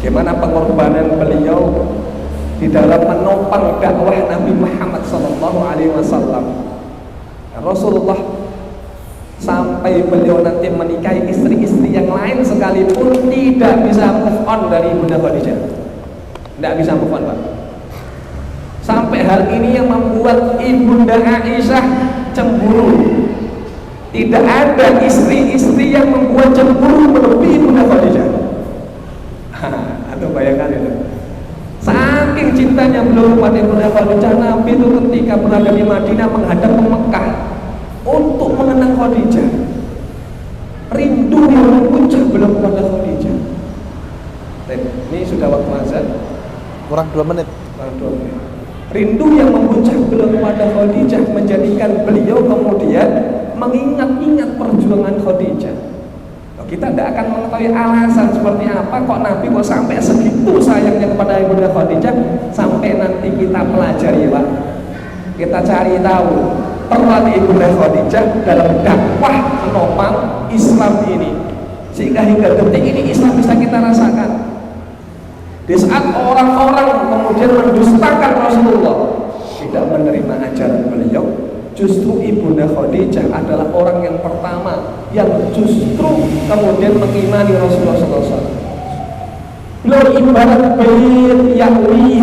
Bagaimana pengorbanan beliau di dalam menopang dakwah Nabi Muhammad SAW. Rasulullah sampai beliau nanti menikahi istri-istri yang lain sekalipun tidak bisa move on dari Ibunda Khadijah. Tidak bisa move on, Pak. Sampai hal ini yang membuat Ibunda Aisyah cemburu. Tidak ada istri-istri yang membuat cemburu melebihi Ibunda Khadijah. Atau bayangkan itu. Saking cintanya beliau kepada Ibunda Khadijah, Nabi itu ketika berada di Madinah menghadap ke Mekah untuk mengenang Khadijah. Rindu yang memuncak beliau kepada Khadijah. Ini sudah waktu azan. Kurang 2 menit. Kurang 2 menit. Rindu yang memuncak beliau kepada Khadijah menjadikan beliau kemudian mengingat-ingat perjuangan Khadijah. Kita tidak akan mengetahui alasan seperti apa kok Nabi kok sampai segitu sayangnya kepada Ibunda Khadijah, sampai nanti kita pelajari, Pak. Kita cari tahu peran Ibunda Khadijah dalam dakwah menopang Islam ini, sehingga hingga detik ini Islam bisa kita rasakan. Di saat orang-orang kemudian mendustakan Rasulullah, tidak menerima ajaran beliau, justru Ibunda Khadijah adalah orang yang pertama yang justru kemudian mengimani Rasulullah SAW. Beliau ibarat bait yahwi,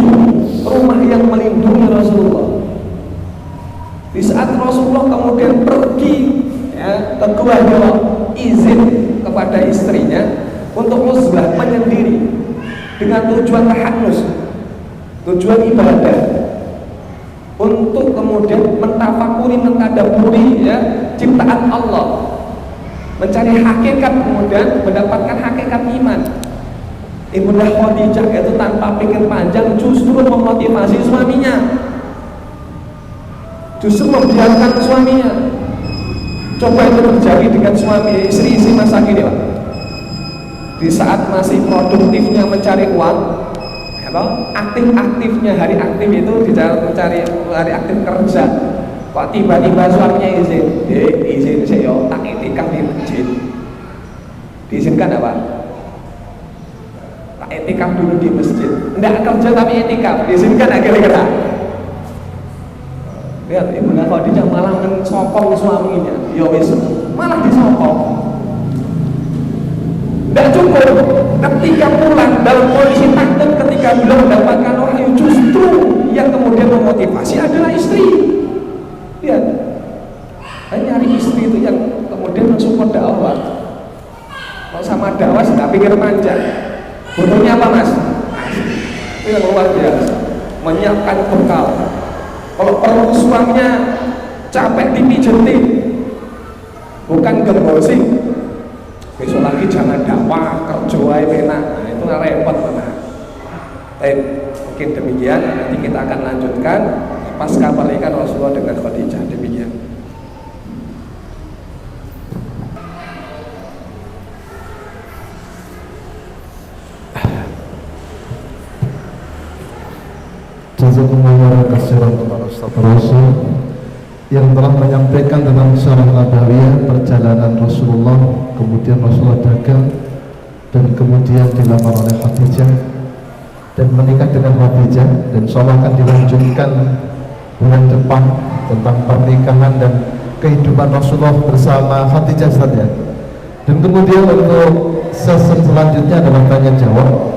rumah yang melindungi Rasulullah. Di saat Rasulullah kemudian pergi ya, ke Gua Hira, izin kepada istrinya untuk uzlah menyendiri dengan tujuan tahanus, tujuan ibadah, untuk kemudian mentafakuri, mentadaburi ya ciptaan Allah, mencari hakikat, kemudian mendapatkan hakikat iman. Ibunda Khadijah itu tanpa pikir panjang justru memotivasi suaminya, justru membiarkan suaminya. Coba itu terjadi dengan suami istri masa kini, Pak. Di saat masih produktifnya mencari uang, aktif-aktifnya hari aktif itu di dalam mencari hari aktif kerja, kok tiba-tiba suaminya izin saya tak etikaf di masjid. Diizinkan apa? Tak etikaf dulu di masjid. Tidak kerja tapi etikaf, diizinkan kira-kira? Lihat Ibunda Khadijah malah mensokong suaminya, ya wis malah disokong. Tidak cukup, ketika pulang dalam kondisi takut, ketika beliau mendapatkan wahyu, justru yang kemudian memotivasi adalah istri. Lihat, nyari istri itu yang kemudian mensupport dakwah. Kalau sama dakwah tidak pikir panjang. Butuhnya apa, Mas? Itu yang luar biasa, menyiapkan bekal. Kalau perlu suaminya capek dipijetin, bukan gembosing, besok lagi jangan dakwah, kerja ae penak. Nah, itu repot benar. Mungkin demikian, nanti kita akan lanjutkan pasca pernikahan Rasulullah dengan Khadijah. Demikian. Jazakumullah khairan kepada Ustaz Rasul yang telah menyampaikan tentang syarah nabawiyah perjalanan Rasulullah, kemudian Rasulullah dagang dan kemudian dilamar oleh Khadijah dan menikah dengan Khadijah, dan insyaallah akan dilanjutkan bulan depan tentang pernikahan dan kehidupan Rasulullah bersama Khadijah saja. Dan kemudian untuk sesi selanjutnya adalah tanya jawab.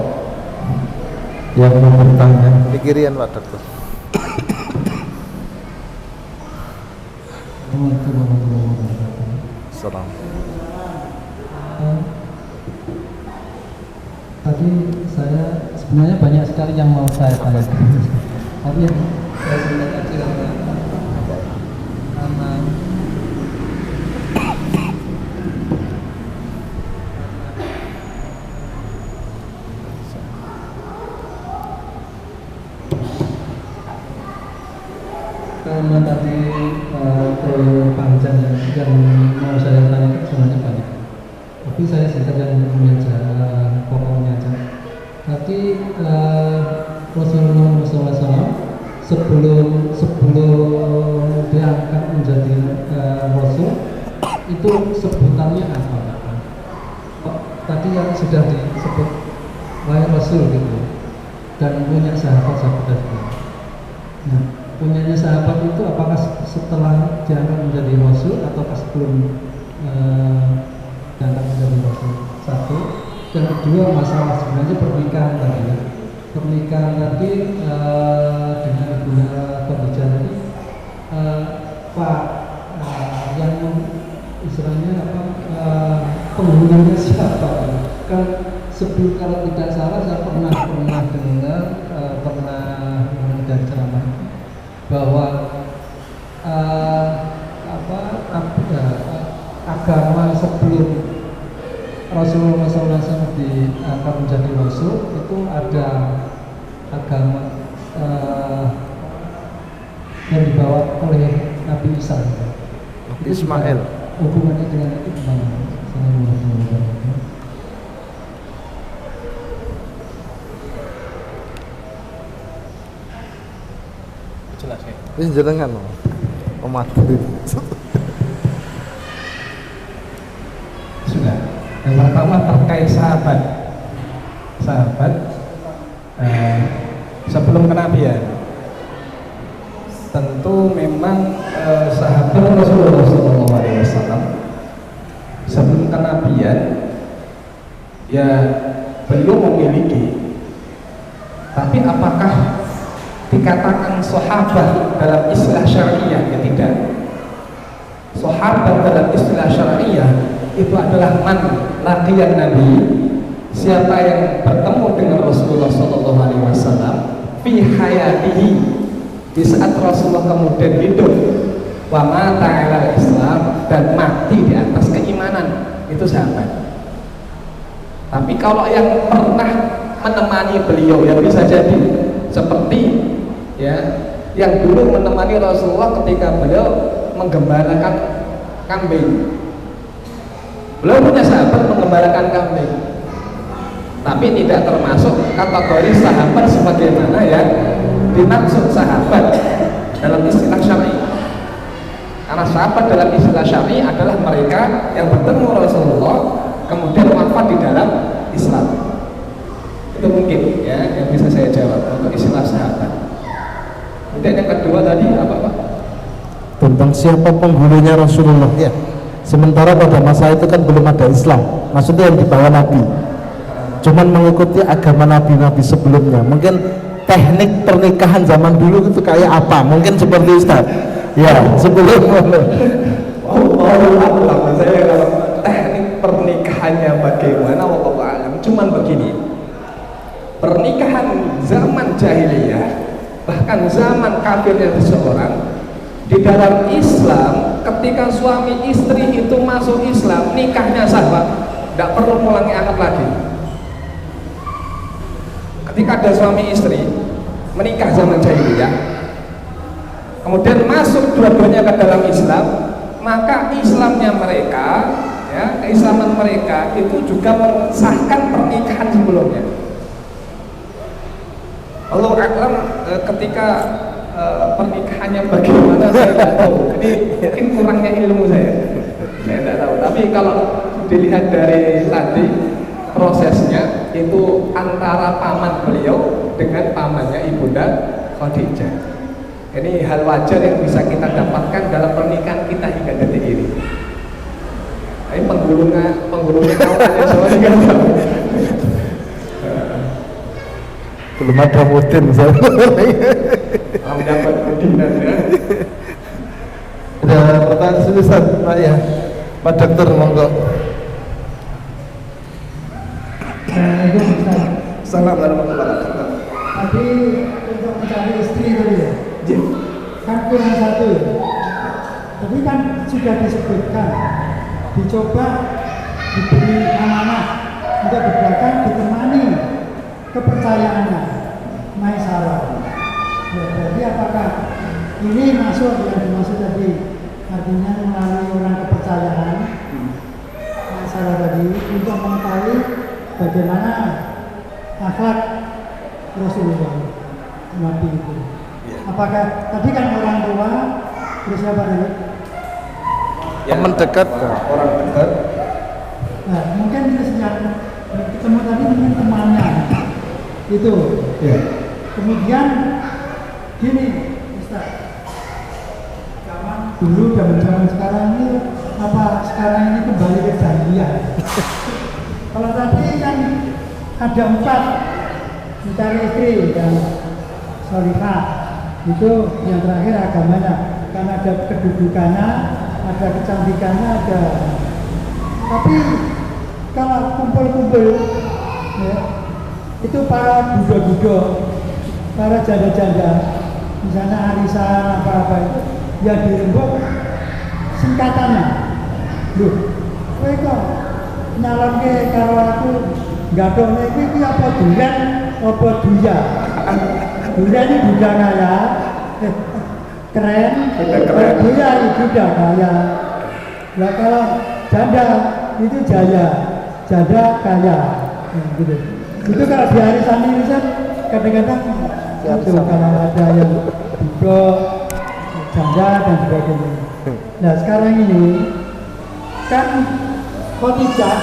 Yang mau bertanya Pikirian Pak Dokter. Salam. Tadi saya sebenarnya banyak sekali yang mau saya tanyakan, tapi yang saya singkat aja karena tadi panjang yang mau saya tanyakan sebenarnya banyak, tapi saya singkat yang pokoknya aja. Tadi Rasulullah SAW sebelum diangkat menjadi Rasul itu sebutannya apa? Tadi yang sudah disebut wahai Rasul gitu, dan punya sahabat-sahabat tadi. Nah, punyanya sahabat itu apakah setelah diangkat menjadi Rasul ataukah sebelum diangkat menjadi Rasul? Satu. Yang kedua, masalah sebenarnya pernikahan tadi ya. Pernikahan tadi dengan Ibunda Khadijah tadi, Pak yang istilahnya apa, penghulunya siapa? Kan sebelum, kalau tidak salah saya pernah dengar dari ceramah bahwa agama sebelum Rasulullah SAW diangkat menjadi Rasul itu ada agama yang dibawa oleh Nabi Isa. Nabi Ismail. Hubungannya dengan itu gimana? Jelas ya. Ini jenengan umat. Sudah. Yang pertama terkait sahabat sebelum kenabian, tentu memang sahabat Rasulullah SAW sebelum kenabian ya belum memiliki, tapi apakah dikatakan sahabat dalam istilah syariah? Ya tidak. Sahabat dalam istilah syariah itu adalah man laqiyan Nabi, siapa yang bertemu dengan Rasulullah SAW fi hayatihi, di saat Rasulullah kemudian hidup, wa mata ala Islam, dan mati di atas keimanan, itu sahabat. Tapi kalau yang pernah menemani beliau, yang bisa jadi seperti ya yang dulu menemani Rasulullah ketika beliau menggembalakan kambing. Beliau punya sahabat menggembalakan kambing, tapi tidak termasuk kategori sahabat sebagaimana yang dimaksud sahabat dalam istilah syar'i. Karena sahabat dalam istilah syar'i adalah mereka yang bertemu Rasulullah kemudian wafat di dalam Islam. Itu mungkin ya yang bisa saya jawab untuk istilah sahabat. Kemudian yang kedua tadi apa Pak? Tentang siapa penghulunya Rasulullah ya. Sementara pada masa itu kan belum ada Islam, maksudnya yang dibawa Nabi cuman mengikuti agama Nabi-Nabi sebelumnya. Mungkin teknik pernikahan zaman dulu itu kayak apa, mungkin seperti Ustaz ya sebelum saya kalau teknik pernikahannya bagaimana wallahu alam, cuman begini, pernikahan zaman jahiliyah bahkan zaman kafirnya seseorang di dalam Islam, ketika suami istri itu masuk Islam, nikahnya sah Pak, tidak perlu mengulangi akad lagi. Ketika ada suami istri menikah zaman jahiliyah, kemudian masuk dua-duanya ke dalam Islam, maka Islamnya mereka, ya, keislaman mereka itu juga mensahkan pernikahan sebelumnya. Allah a'lam ketika pernikahannya bagaimana saya tidak tahu. Ini mungkin kurangnya ilmu saya tidak tahu. Tapi kalau dilihat dari tadi prosesnya itu antara paman beliau dengan pamannya Ibunda Khadijah. Ini hal wajar yang bisa kita dapatkan dalam pernikahan kita hingga detik ini. Ini penggulunya kawannya semua juga tahu. Belum ada mutin saya. Dapat kedinan ya. Ada pertanyaan tulisan Pak ya, Pak Dokter monggo. Assalamualaikum Ustaz. Assalamualaikum warahmatullahi wabarakatuh. Tadi untuk mencari istri tadi ya, Iya. kan kurang satu ya. Tapi kan sudah disebutkan, dicoba diberi amanah untuk berbelakang ditemani kepercayaannya, Maisarah. Ya, berarti apakah ini masuk yang dimaksud tadi, artinya melalui orang kepercayaan Maisarah tadi untuk mengetahui bagaimana akhlak Rasulullah Nabi itu. Apakah tadi kan orang tua, terus siapa tadi? Teman dekat. Orang dekat. Nah, mungkin terus yang ketemu tadi mungkin temannya itu. Ya. Kemudian gini, Ustaz, zaman dulu dan zaman sekarang ini apa sekarang ini kembali ke jahiliyah? Kalau tadi kan ada 4 mencari istri dan sholihah, itu yang terakhir agamanya, karena ada kedudukannya, ada kecantikannya, ada. Tapi kalau kumpul-kumpul, ya, itu para budo-budo, para janda-janda, misalnya arisan apa-apa itu, ya dirembuk singkatannya. Loh, kowe kok nyalon ke karo aku gadone iki apa duren apa duya? Duya ini duda kaya, keren, duya itu duda kaya. Nah kalau janda itu jaya, janda kaya, gitu. Itu kalau di arisan kadang-kadang itu kalau ada yang duduk janda dan sebagainya. Nah sekarang ini kan Khadijah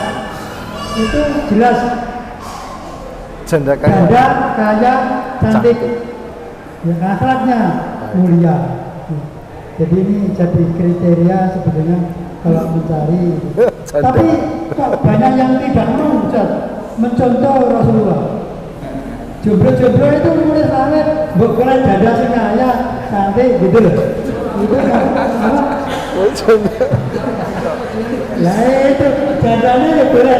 itu jelas Janda janda kaya cantik, ya akhlaknya mulia. Jadi ini jadi kriteria sebenarnya kalau mencari. Tapi kok banyak yang tidak mau mencontoh Rasulullah. Jomblo-jomblo itu mulai sawit, bukan dada sing kaya, cantik gitu loh. Itu kan apa? Ya itu jandanya ya boleh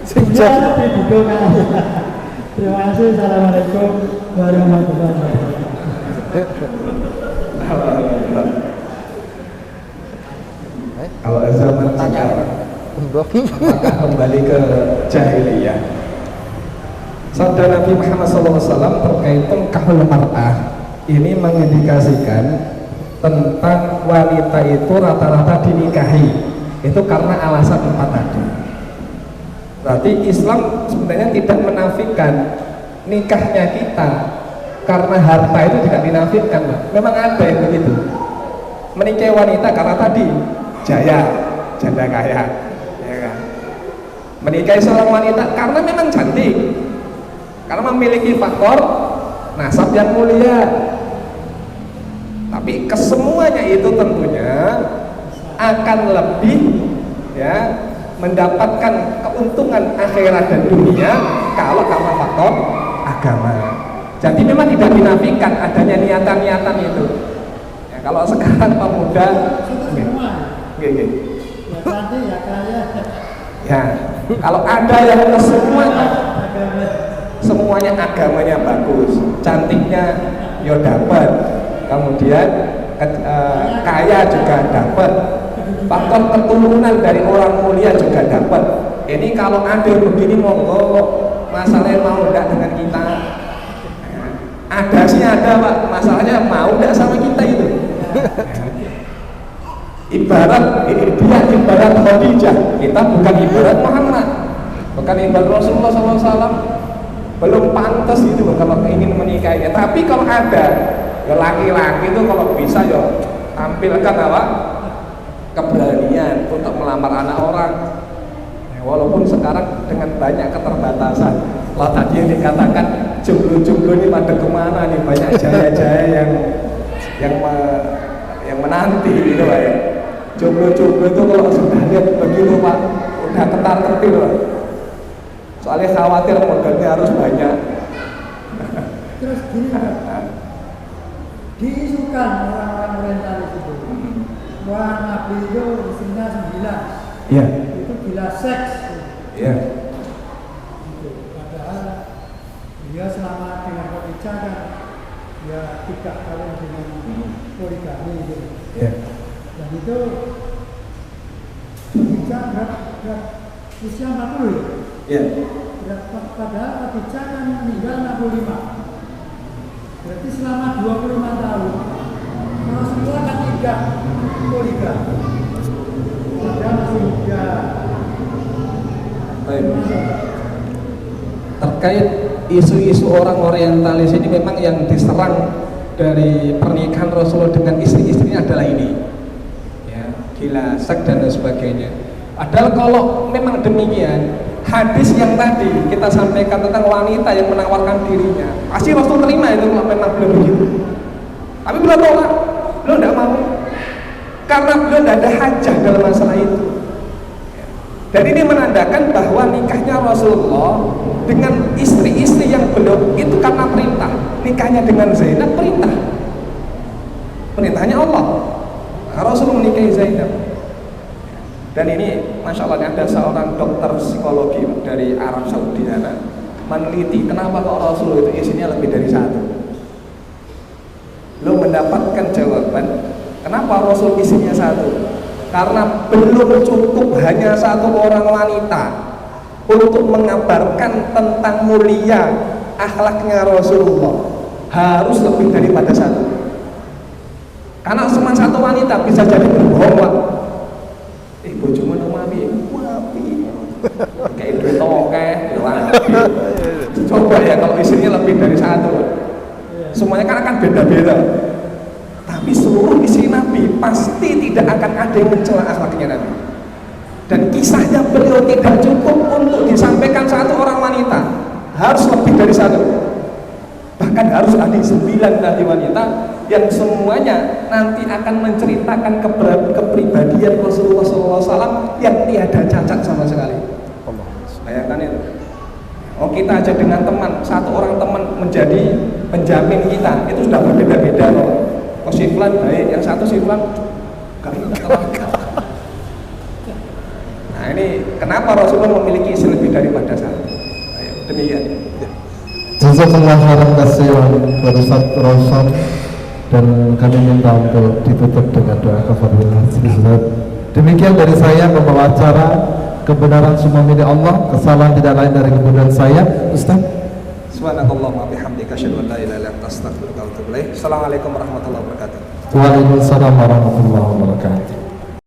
sing dibuka kaya. Terima kasih. Assalamualaikum warahmatullahi wabarakatuh. Kalau zaman sekarang maka kembali ke jahiliyah. Sabda Nabi Muhammad SAW terkait kahul mar'ah ini mengindikasikan tentang wanita itu rata-rata dinikahi itu karena alasan 4 tadi. Berarti Islam sebenarnya tidak menafikan nikahnya kita karena harta, itu tidak dinafikan, Mbak. Memang ada yang begitu, menikahi wanita karena tadi jaya, janda kaya, ya kan? Menikahi seorang wanita karena memang cantik, karena memiliki faktor nasab yang mulia. Tapi kesemuanya itu tentunya akan lebih, ya, mendapatkan keuntungan akhirat dan dunia kalau karena faktor agama. Jadi memang tidak dinafikan adanya niatan-niatan itu. Ya, kalau sekarang pemuda, Ya cantik ya kaya. ya, kalau ada yang semuanya agamanya bagus, cantiknya ya dapat, kemudian kaya juga dapat, faktor keturunan dari orang mulia juga dapat. Ini kalau ada begini monggo, masalahnya mau enggak dengan kita. Ada sih ada Pak, masalahnya mau enggak sama kita itu. Ibarat dia ibarat Khadijah, kita bukan ibarat Muhammad, bukan ibarat Rasulullah SAW. Belum pantas itu kalau ingin menikahinya. Tapi kalau ada ya laki-laki itu kalau bisa ya tampilkan apa keberanian untuk melamar anak orang. Walaupun sekarang dengan banyak keterbatasan, lah tadi yang dikatakan jomblo-jomblo ini pada kemana nih, banyak jaya-jaya yang menanti gitu Pak ya. Jomblo-jomblo itu kalau sudah lihat begitu Pak, udah ketar-ketir Pak. Soalnya khawatir modalnya harus banyak. Terus gini Pak, diisukan orang-orang orientalis itu bahwa Nabi itu istrinya 9. Iya. Itu gila seks. Iya. Gitu. Padahal dia selama dengan Khadijah kan dia tidak kawin dengan poligami gitu. Iya. Dan itu Khadijah berat usia 40 ya. Iya. Padahal Khadijah kan meninggal 65. Berarti selama 25 tahun Rasulullah kan tidak poligami. Dia masih muda. Baik. Terkait isu-isu orang orientalis ini memang yang diserang dari pernikahan Rasulullah dengan istri-istrinya adalah ini, ya, gila seks dan lain sebagainya. Padahal kalau memang demikian, hadis yang tadi kita sampaikan tentang wanita yang menawarkan dirinya, pasti Rasul terima itu kalau memang belum begitu. Tapi beliau tolak, beliau tidak mau, karena beliau tidak ada hajah dalam masalah itu. Dan ini menandakan bahwa nikahnya Rasulullah dengan istri-istri yang belum itu karena perintah. Nikahnya dengan Zainab perintah, perintahnya Allah. Rasul menikahi Zainab. Dan ini Masya Allah ada seorang dokter psikologi dari Arab Saudi meneliti kenapa kok Rasul itu isinya lebih dari satu. Belum mendapatkan jawaban kenapa Rasul isinya satu. Karena belum cukup hanya satu orang wanita untuk mengabarkan tentang mulia akhlaknya Rasulullah, harus lebih daripada satu. Karena cuma satu wanita bisa jadi berbohong Pak. Bojomu nang mami, wapi. Kayak duit tokeh, coba ya kalau istrinya lebih dari satu. Semuanya kan akan beda-beda. Tapi seluruh istri Nabi pasti tidak akan ada yang mencela akhlaknya Nabi. Dan kisahnya beliau tidak cukup untuk disampaikan satu orang wanita, harus lebih dari satu. Bahkan harus ada 9 tadi wanita yang semuanya nanti akan menceritakan kepribadian Rasulullah SAW yang tiada cacat sama sekali. Bayangkan itu. Oh kita aja dengan teman, satu orang teman menjadi penjamin kita, itu sudah berbeda-beda loh. Oh si Fulan baik, yang satu si Fulan gak kita. Nah ini kenapa Rasulullah memiliki istri lebih daripada satu. Ayo, demikian. Jazakallah khairan katsiran kepada Ustaz Rosan, dan kami minta untuk ditutup dengan doa kafaratul majlis. Demikian dari saya membawa acara. Kebenaran semua milik Allah, kesalahan tidak lain dari kebenaran saya. Ustaz. Subhanakallahumma bihamdika asyhadu an la ilaha illa anta astaghfiruka wa atubu ilaik. Assalamualaikum warahmatullahi wabarakatuh. Waalaikumsalam warahmatullahi wabarakatuh.